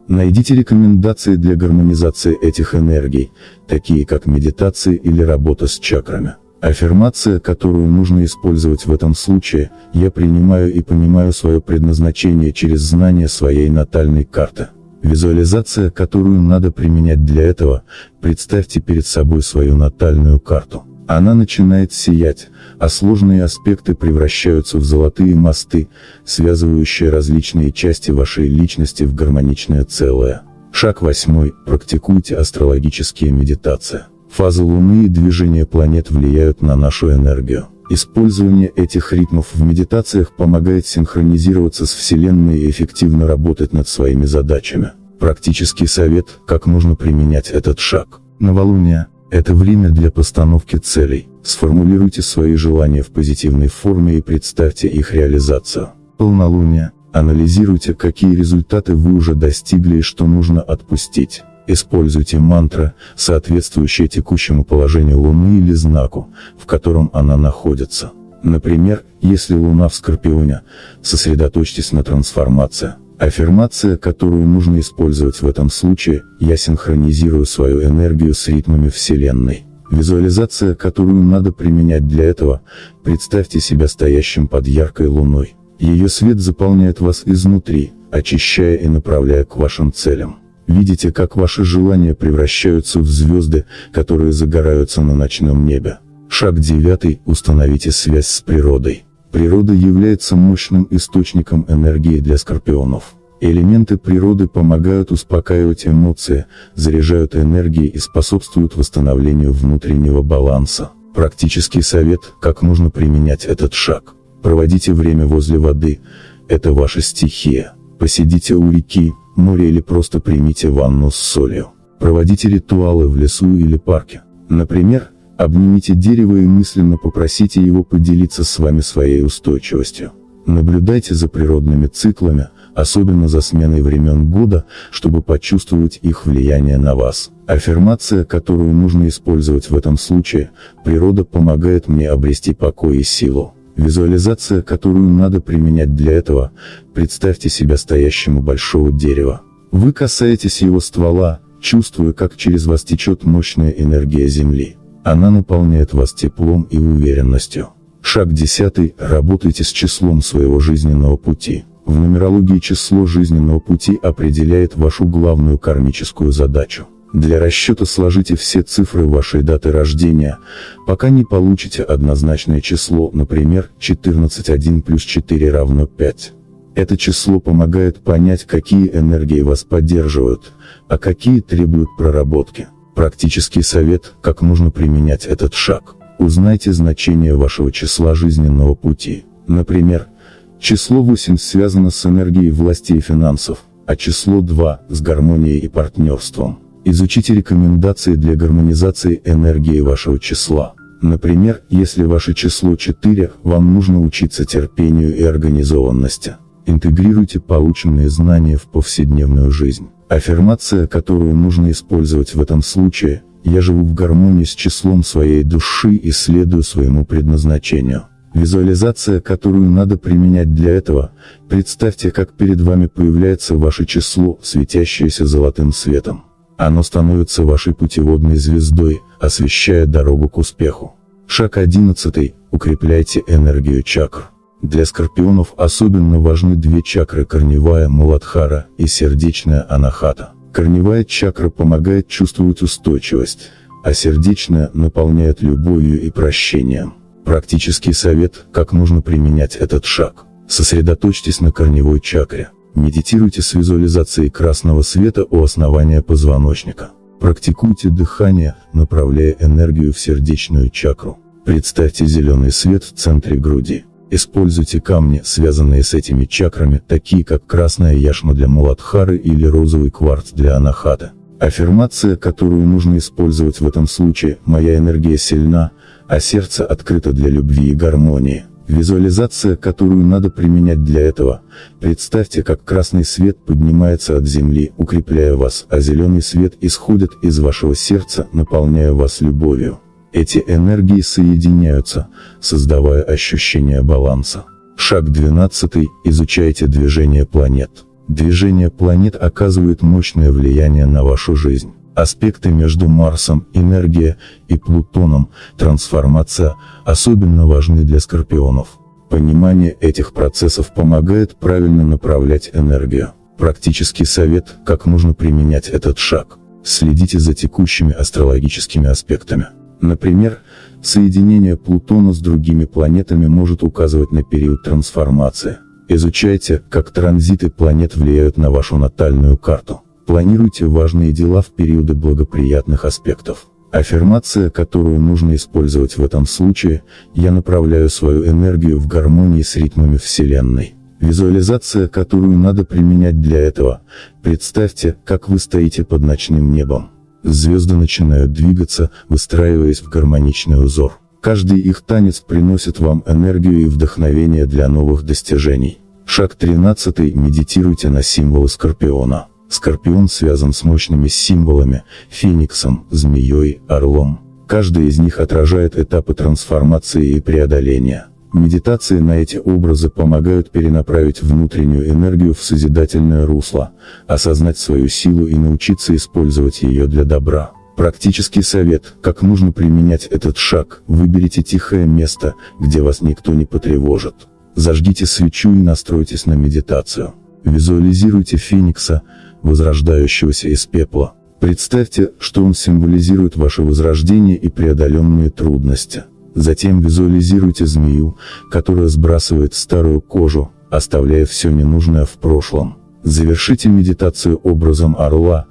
Найдите рекомендации для гармонизации этих энергий, такие как медитация или работа с чакрами. Аффирмация, которую нужно использовать в этом случае: «Я принимаю и понимаю свое предназначение через знание своей натальной карты». Визуализация, которую надо применять для этого: представьте перед собой свою натальную карту. Она начинает сиять, а сложные аспекты превращаются в золотые мосты, связывающие различные части вашей личности в гармоничное целое. Шаг 8. Практикуйте астрологические медитации. Фазы Луны и движение планет влияют на нашу энергию. Использование этих ритмов в медитациях помогает синхронизироваться с Вселенной и эффективно работать над своими задачами. Практический совет, как нужно применять этот шаг. Новолуние – это время для постановки целей. Сформулируйте свои желания в позитивной форме и представьте их реализацию. Полнолуние – анализируйте, какие результаты вы уже достигли и что нужно отпустить. Используйте мантры, соответствующие текущему положению Луны или знаку, в котором она находится. Например, если Луна в Скорпионе, сосредоточьтесь на трансформации. Аффирмация, которую нужно использовать в этом случае: «Я синхронизирую свою энергию с ритмами Вселенной». Визуализация, которую надо применять для этого: представьте себя стоящим под яркой луной. Ее свет заполняет вас изнутри, очищая и направляя к вашим целям. Видите, как ваши желания превращаются в звезды, которые загораются на ночном небе. Шаг 9. Установите связь с природой. Природа является мощным источником энергии для скорпионов. Элементы природы помогают успокаивать эмоции, заряжают энергией и способствуют восстановлению внутреннего баланса. Практический совет, как нужно применять этот шаг. Проводите время возле воды, это ваша стихия. Посидите у реки, моря или просто примите ванну с солью. Проводите ритуалы в лесу или парке. Например, обнимите дерево и мысленно попросите его поделиться с вами своей устойчивостью. Наблюдайте за природными циклами, особенно за сменой времен года, чтобы почувствовать их влияние на вас. Аффирмация, которую нужно использовать в этом случае: природа помогает мне обрести покой и силу. Визуализация, которую надо применять для этого: представьте себя стоящим у большого дерева. Вы касаетесь его ствола, чувствуя, как через вас течет мощная энергия Земли. Она наполняет вас теплом и уверенностью. Шаг 10. Работайте с числом своего жизненного пути. В нумерологии число жизненного пути определяет вашу главную кармическую задачу. Для расчета сложите все цифры вашей даты рождения, пока не получите однозначное число, например, 14 1 плюс 4 равно 5. Это число помогает понять, какие энергии вас поддерживают, а какие требуют проработки. Практический совет, как нужно применять этот шаг. Узнайте значение вашего числа жизненного пути. Например, число 8 связано с энергией власти и финансов, а число 2 – с гармонией и партнерством. Изучите рекомендации для гармонизации энергии вашего числа. Например, если ваше число 4, вам нужно учиться терпению и организованности. Интегрируйте полученные знания в повседневную жизнь. Аффирмация, которую нужно использовать в этом случае: я живу в гармонии с числом своей души и следую своему предназначению. Визуализация, которую надо применять для этого: представьте, как перед вами появляется ваше число, светящееся золотым светом. Оно становится вашей путеводной звездой, освещая дорогу к успеху. Шаг 11. Укрепляйте энергию чакр. Для скорпионов особенно важны две чакры: корневая Муладхара и сердечная Анахата. Корневая чакра помогает чувствовать устойчивость, а сердечная наполняет любовью и прощением. Практический совет, как нужно применять этот шаг. Сосредоточьтесь на корневой чакре. Медитируйте с визуализацией красного света у основания позвоночника. Практикуйте дыхание, направляя энергию в сердечную чакру. Представьте зеленый свет в центре груди. Используйте камни, связанные с этими чакрами, такие как красная яшма для Муладхары или розовый кварц для Анахаты. Аффирмация, которую нужно использовать в этом случае: моя энергия сильна, а сердце открыто для любви и гармонии. Визуализация, которую надо применять для этого: представьте, как красный свет поднимается от земли, укрепляя вас, а зеленый свет исходит из вашего сердца, наполняя вас любовью. Эти энергии соединяются, создавая ощущение баланса. Шаг 12. Изучайте движение планет. Движение планет оказывает мощное влияние на вашу жизнь. Аспекты между Марсом, энергия, и Плутоном, трансформация, особенно важны для скорпионов. Понимание этих процессов помогает правильно направлять энергию. Практический совет, как нужно применять этот шаг. Следите за текущими астрологическими аспектами. Например, соединение Плутона с другими планетами может указывать на период трансформации. Изучайте, как транзиты планет влияют на вашу натальную карту. Планируйте важные дела в периоды благоприятных аспектов. Аффирмация, которую нужно использовать в этом случае: я направляю свою энергию в гармонии с ритмами Вселенной. Визуализация, которую надо применять для этого: представьте, как вы стоите под ночным небом. Звезды начинают двигаться, выстраиваясь в гармоничный узор. Каждый их танец приносит вам энергию и вдохновение для новых достижений. Шаг 13. Медитируйте на символы Скорпиона. Скорпион связан с мощными символами: фениксом, змеей, орлом. Каждый из них отражает этапы трансформации и преодоления. Медитации на эти образы помогают перенаправить внутреннюю энергию в созидательное русло, осознать свою силу и научиться использовать ее для добра. Практический совет, как нужно применять этот шаг: выберите тихое место, где вас никто не потревожит. Зажгите свечу и настройтесь на медитацию. Визуализируйте феникса, возрождающегося из пепла. Представьте, что он символизирует ваше возрождение и преодоленные трудности. Затем визуализируйте змею, которая сбрасывает старую кожу, оставляя все ненужное в прошлом. Завершите медитацию образом орла,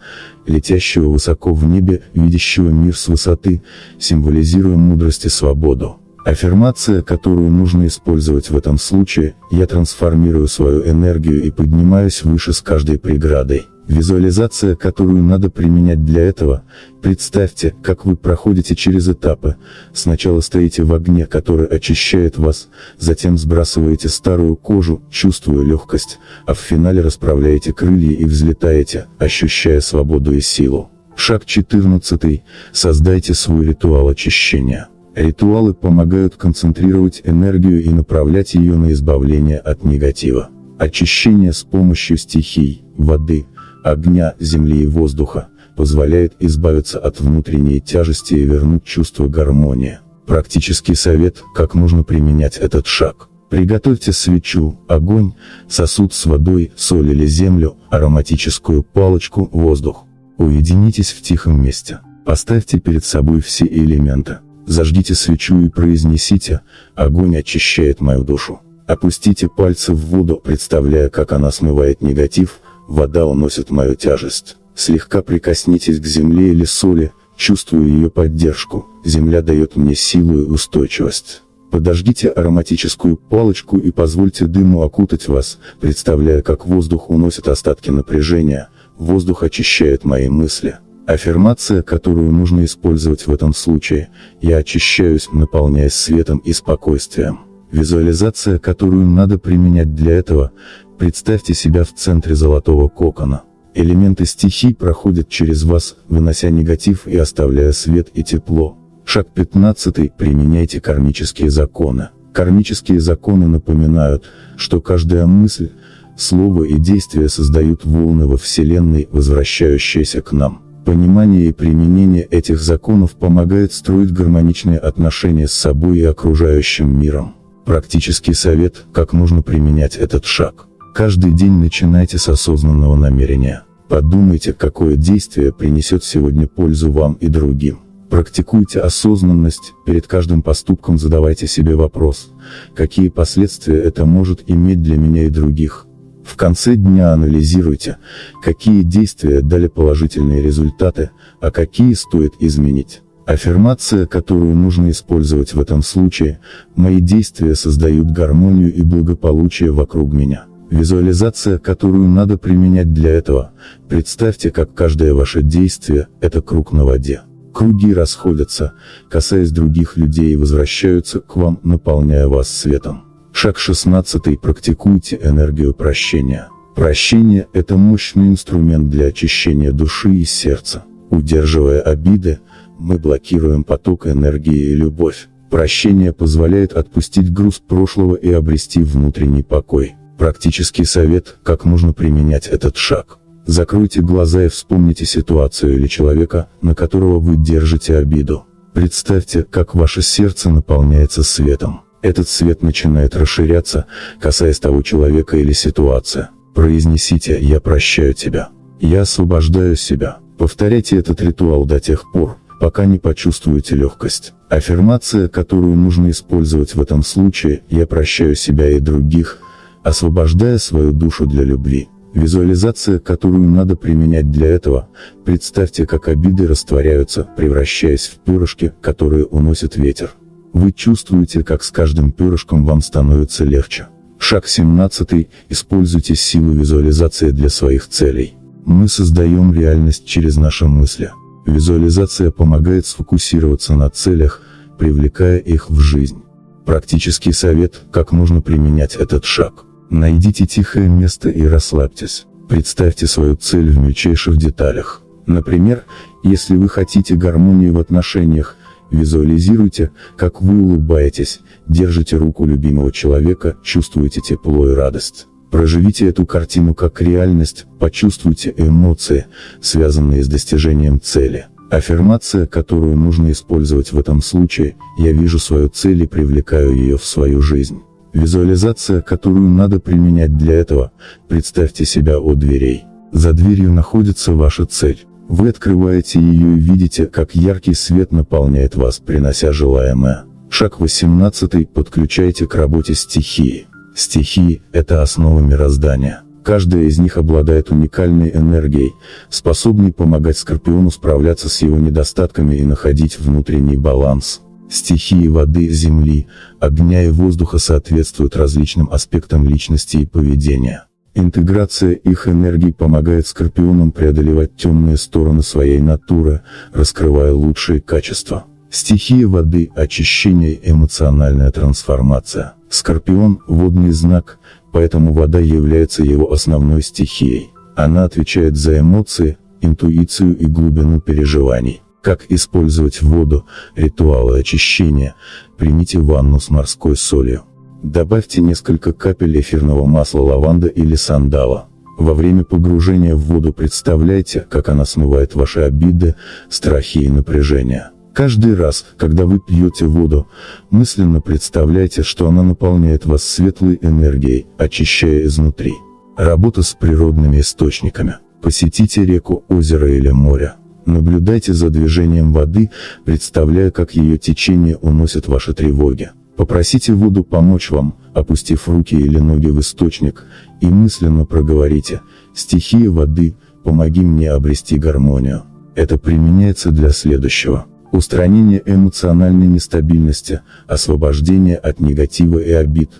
летящего высоко в небе, видящего мир с высоты, символизируя мудрость и свободу. Аффирмация, которую нужно использовать в этом случае: я трансформирую свою энергию и поднимаюсь выше с каждой преградой. Визуализация, которую надо применять для этого: представьте, как вы проходите через этапы. Сначала стоите в огне, который очищает вас, затем сбрасываете старую кожу, чувствуя легкость, а в финале расправляете крылья и взлетаете, ощущая свободу и силу. Шаг 14. Создайте свой ритуал очищения. Ритуалы помогают концентрировать энергию и направлять ее на избавление от негатива. Очищение с помощью стихий: воды, огня, земли и воздуха позволяет избавиться от внутренней тяжести и вернуть чувство гармонии. Практический совет, как нужно применять этот шаг: приготовьте свечу, огонь, сосуд с водой, соль или землю, ароматическую палочку, воздух. Уединитесь в тихом месте. Поставьте перед собой все элементы. Зажгите свечу и произнесите: огонь очищает мою душу. Опустите пальцы в воду, представляя, как она смывает негатив, вода уносит мою тяжесть. Слегка прикоснитесь к земле или соли, чувствуя ее поддержку, земля дает мне силу и устойчивость. Подожгите ароматическую палочку и позвольте дыму окутать вас, представляя, как воздух уносит остатки напряжения, воздух очищает мои мысли. Аффирмация, которую нужно использовать в этом случае: я очищаюсь, наполняясь светом и спокойствием. Визуализация, которую надо применять для этого: представьте себя в центре золотого кокона. Элементы стихий проходят через вас, вынося негатив и оставляя свет и тепло. Шаг 15. Применяйте кармические законы. Кармические законы напоминают, что каждая мысль, слово и действие создают волны во Вселенной, возвращающиеся к нам. Понимание и применение этих законов помогает строить гармоничные отношения с собой и окружающим миром. Практический совет, как нужно применять этот шаг: каждый день начинайте с осознанного намерения. Подумайте, какое действие принесет сегодня пользу вам и другим. Практикуйте осознанность, перед каждым поступком задавайте себе вопрос: какие последствия это может иметь для меня и других. В конце дня анализируйте, какие действия дали положительные результаты, а какие стоит изменить. Аффирмация, которую нужно использовать в этом случае: мои действия создают гармонию и благополучие вокруг меня. Визуализация, которую надо применять для этого: представьте, как каждое ваше действие – это круг на воде. Круги расходятся, касаясь других людей, и возвращаются к вам, наполняя вас светом. Шаг 16. Практикуйте энергию прощения. Прощение – это мощный инструмент для очищения души и сердца. Удерживая обиды, мы блокируем поток энергии и любовь. Прощение позволяет отпустить груз прошлого и обрести внутренний покой. Практический совет, как нужно применять этот шаг: закройте глаза и вспомните ситуацию или человека, на которого вы держите обиду. Представьте, как ваше сердце наполняется светом. Этот свет начинает расширяться, касаясь того человека или ситуации. Произнесите: я прощаю тебя. Я освобождаю себя. Повторяйте этот ритуал до тех пор, пока не почувствуете легкость. Аффирмация, которую нужно использовать в этом случае: я прощаю себя и других, освобождая свою душу для любви. Визуализация, которую надо применять для этого: представьте, как обиды растворяются, превращаясь в перышки, которые уносит ветер. Вы чувствуете, как с каждым перышком вам становится легче. Шаг 17. Используйте силу визуализации для своих целей. Мы создаем реальность через наши мысли. Визуализация помогает сфокусироваться на целях, привлекая их в жизнь. Практический совет, как нужно применять этот шаг: найдите тихое место и расслабьтесь. Представьте свою цель в мельчайших деталях. Например, если вы хотите гармонии в отношениях, визуализируйте, как вы улыбаетесь, держите руку любимого человека, чувствуете тепло и радость. Проживите эту картину как реальность, почувствуйте эмоции, связанные с достижением цели. Аффирмация, которую нужно использовать в этом случае: я вижу свою цель и привлекаю ее в свою жизнь. Визуализация, которую надо применять для этого: представьте себя у дверей. За дверью находится ваша цель. Вы открываете ее и видите, как яркий свет наполняет вас, принося желаемое. Шаг 18. Подключайте к работе стихии. Стихии – это основа мироздания. Каждая из них обладает уникальной энергией, способной помогать Скорпиону справляться с его недостатками и находить внутренний баланс. Стихии воды, земли, огня и воздуха соответствуют различным аспектам личности и поведения. Интеграция их энергий помогает Скорпионам преодолевать темные стороны своей натуры, раскрывая лучшие качества. Стихия воды – очищение и эмоциональная трансформация. Скорпион – водный знак, поэтому вода является его основной стихией. Она отвечает за эмоции, интуицию и глубину переживаний. Как использовать воду? Ритуалы очищения. Примите ванну с морской солью. Добавьте несколько капель эфирного масла лаванды или сандала. Во время погружения в воду представляйте, как она смывает ваши обиды, страхи и напряжение. Каждый раз, когда вы пьете воду, мысленно представляйте, что она наполняет вас светлой энергией, очищая изнутри. Работа с природными источниками. Посетите реку, озеро или море. Наблюдайте за движением воды, представляя, как ее течение уносит ваши тревоги. Попросите воду помочь вам, опустив руки или ноги в источник, и мысленно проговорите: «Стихия воды, помоги мне обрести гармонию». Это применяется для следующего: устранение эмоциональной нестабильности, освобождение от негатива и обид,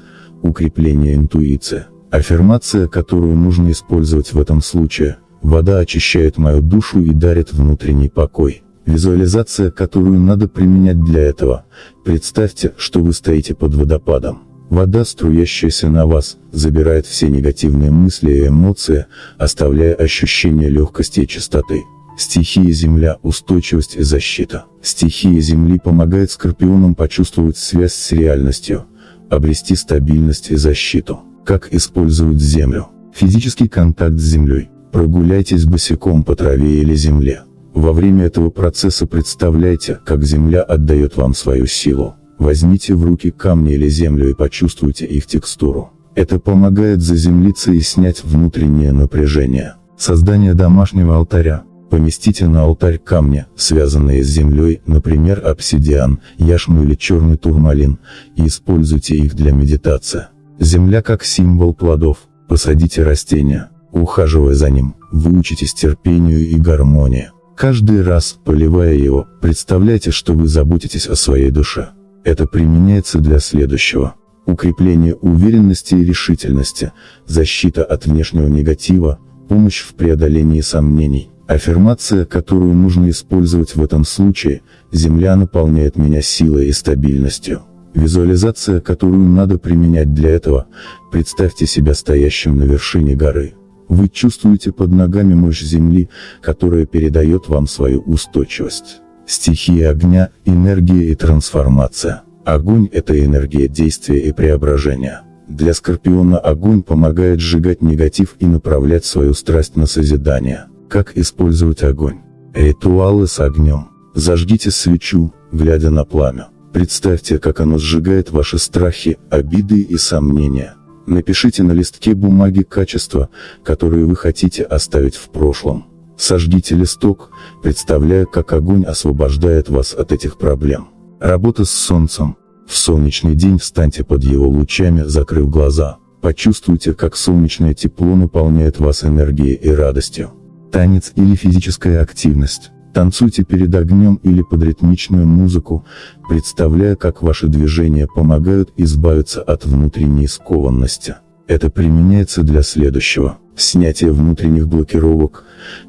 укрепление интуиции. Аффирмация, которую нужно использовать в этом случае: вода очищает мою душу и дарит внутренний покой. Визуализация, которую надо применять для этого: представьте, что вы стоите под водопадом. Вода, струящаяся на вас, забирает все негативные мысли и эмоции, оставляя ощущение легкости и чистоты. Стихия земля – устойчивость и защита. Стихия земли помогает Скорпионам почувствовать связь с реальностью, обрести стабильность и защиту. Как использовать землю? Физический контакт с землей. Прогуляйтесь босиком по траве или земле. Во время этого процесса представляйте, как земля отдает вам свою силу. Возьмите в руки камни или землю и почувствуйте их текстуру. Это помогает заземлиться и снять внутреннее напряжение. Создание домашнего алтаря. Поместите на алтарь камни, связанные с землей, например, обсидиан, яшму или черный турмалин, и используйте их для медитации. Земля как символ плодов. Посадите растение. Ухаживая за ним, вы учитесь терпению и гармонии. Каждый раз, поливая его, представляйте, что вы заботитесь о своей душе. Это применяется для следующего: укрепление уверенности и решительности, защита от внешнего негатива, помощь в преодолении сомнений. Аффирмация, которую нужно использовать в этом случае: земля наполняет меня силой и стабильностью. Визуализация, которую надо применять для этого: представьте себя стоящим на вершине горы. Вы чувствуете под ногами мощь земли, которая передает вам свою устойчивость. Стихия огня – энергия и трансформация. Огонь – это энергия действия и преображения. Для Скорпиона огонь помогает сжигать негатив и направлять свою страсть на созидание. Как использовать огонь? Ритуалы с огнем. Зажгите свечу, глядя на пламя. Представьте, как оно сжигает ваши страхи, обиды и сомнения. Напишите на листке бумаги качества, которые вы хотите оставить в прошлом. Сожгите листок, представляя, как огонь освобождает вас от этих проблем. Работа с солнцем. В солнечный день встаньте под его лучами, закрыв глаза. Почувствуйте, как солнечное тепло наполняет вас энергией и радостью. Танец или физическая активность. Танцуйте перед огнем или под ритмичную музыку, представляя, как ваши движения помогают избавиться от внутренней скованности. Это применяется для следующего: снятие внутренних блокировок,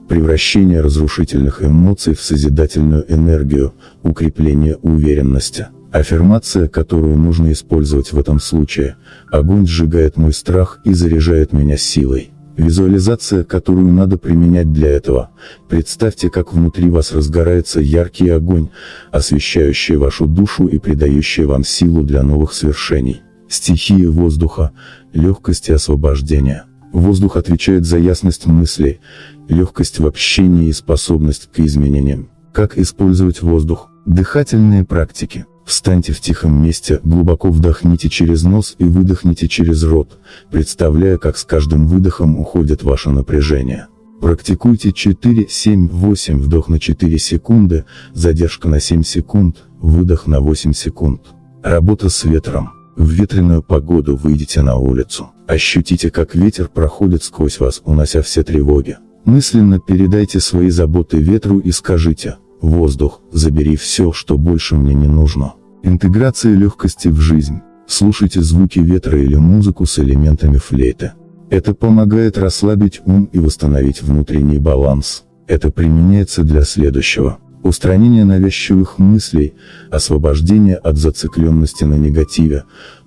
превращение разрушительных эмоций в созидательную энергию, укрепление уверенности. Аффирмация, которую нужно использовать в этом случае: огонь сжигает мой страх и заряжает меня силой. Визуализация, которую надо применять для этого: представьте, как внутри вас разгорается яркий огонь, освещающий вашу душу и придающий вам силу для новых свершений. Стихия воздуха – легкость и освобождение. Воздух отвечает за ясность мыслей, легкость в общении и способность к изменениям. Как использовать воздух? Дыхательные практики. Встаньте в тихом месте, глубоко вдохните через нос и выдохните через рот, представляя, как с каждым выдохом уходит ваше напряжение. Практикуйте 4-7-8 вдох на 4 секунды, задержка на 7 секунд, выдох на 8 секунд. Работа с ветром. В ветреную погоду выйдите на улицу. Ощутите, как ветер проходит сквозь вас, унося все тревоги. Мысленно передайте свои заботы ветру и скажите: «Воздух, забери все, что больше мне не нужно». Интеграция легкости в жизнь. Слушайте звуки ветра или музыку с элементами флейты. Это помогает расслабить ум и восстановить внутренний баланс. Это применяется для следующего: устранение навязчивых мыслей, освобождение от зацикленности на негативе,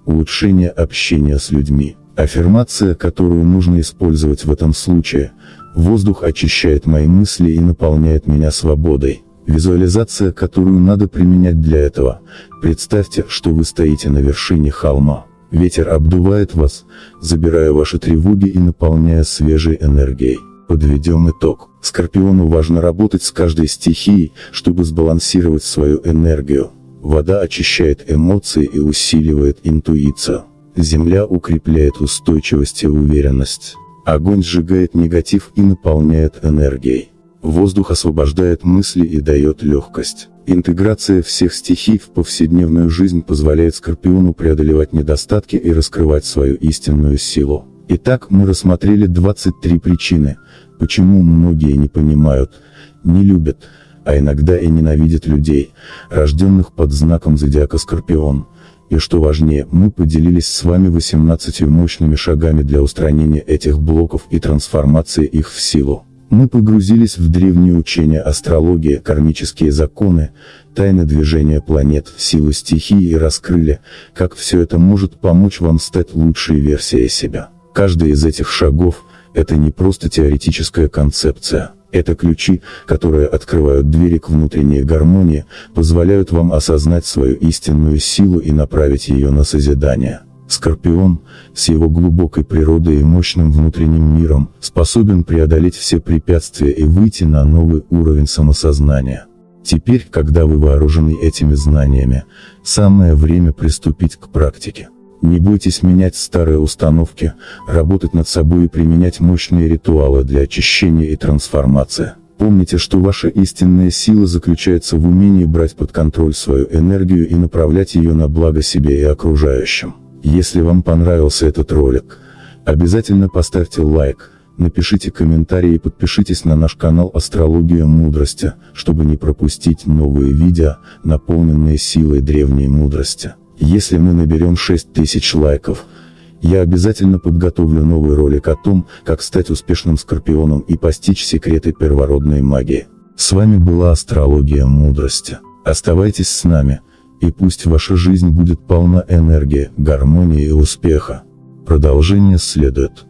улучшение общения с людьми. Аффирмация, которую нужно использовать в этом случае: воздух очищает мои мысли и наполняет меня свободой. Визуализация, которую надо применять для этого: представьте, что вы стоите на вершине холма. Ветер обдувает вас, забирая ваши тревоги и наполняя свежей энергией. Подведем итог. Скорпиону важно работать с каждой стихией, чтобы сбалансировать свою энергию. Вода очищает эмоции и усиливает интуицию. Земля укрепляет устойчивость и уверенность. Огонь сжигает негатив и наполняет энергией. Воздух освобождает мысли и дает легкость. Интеграция всех стихий в повседневную жизнь позволяет Скорпиону преодолевать недостатки и раскрывать свою истинную силу. Итак, мы рассмотрели 23 причины, почему многие не понимают, не любят, а иногда и ненавидят людей, рожденных под знаком зодиака Скорпион. И что важнее, мы поделились с вами 18 мощными шагами для устранения этих блоков и трансформации их в силу. Мы погрузились в древние учения астрологии, кармические законы, тайны движения планет, силу стихий и раскрыли, как все это может помочь вам стать лучшей версией себя. Каждый из этих шагов – это не просто теоретическая концепция. Это ключи, которые открывают двери к внутренней гармонии, позволяют вам осознать свою истинную силу и направить ее на созидание. Скорпион, с его глубокой природой и мощным внутренним миром, способен преодолеть все препятствия и выйти на новый уровень самосознания. Теперь, когда вы вооружены этими знаниями, самое время приступить к практике. Не бойтесь менять старые установки, работать над собой и применять мощные ритуалы для очищения и трансформации. Помните, что ваша истинная сила заключается в умении брать под контроль свою энергию и направлять ее на благо себе и окружающим. Если вам понравился этот ролик, обязательно поставьте лайк, напишите комментарий и подпишитесь на наш канал «Астрология мудрости», чтобы не пропустить новые видео, наполненные силой древней мудрости. Если мы наберем 6000 лайков, я обязательно подготовлю новый ролик о том, как стать успешным скорпионом и постичь секреты первородной магии. С вами была «Астрология мудрости». Оставайтесь с нами, и пусть ваша жизнь будет полна энергии, гармонии и успеха. Продолжение следует.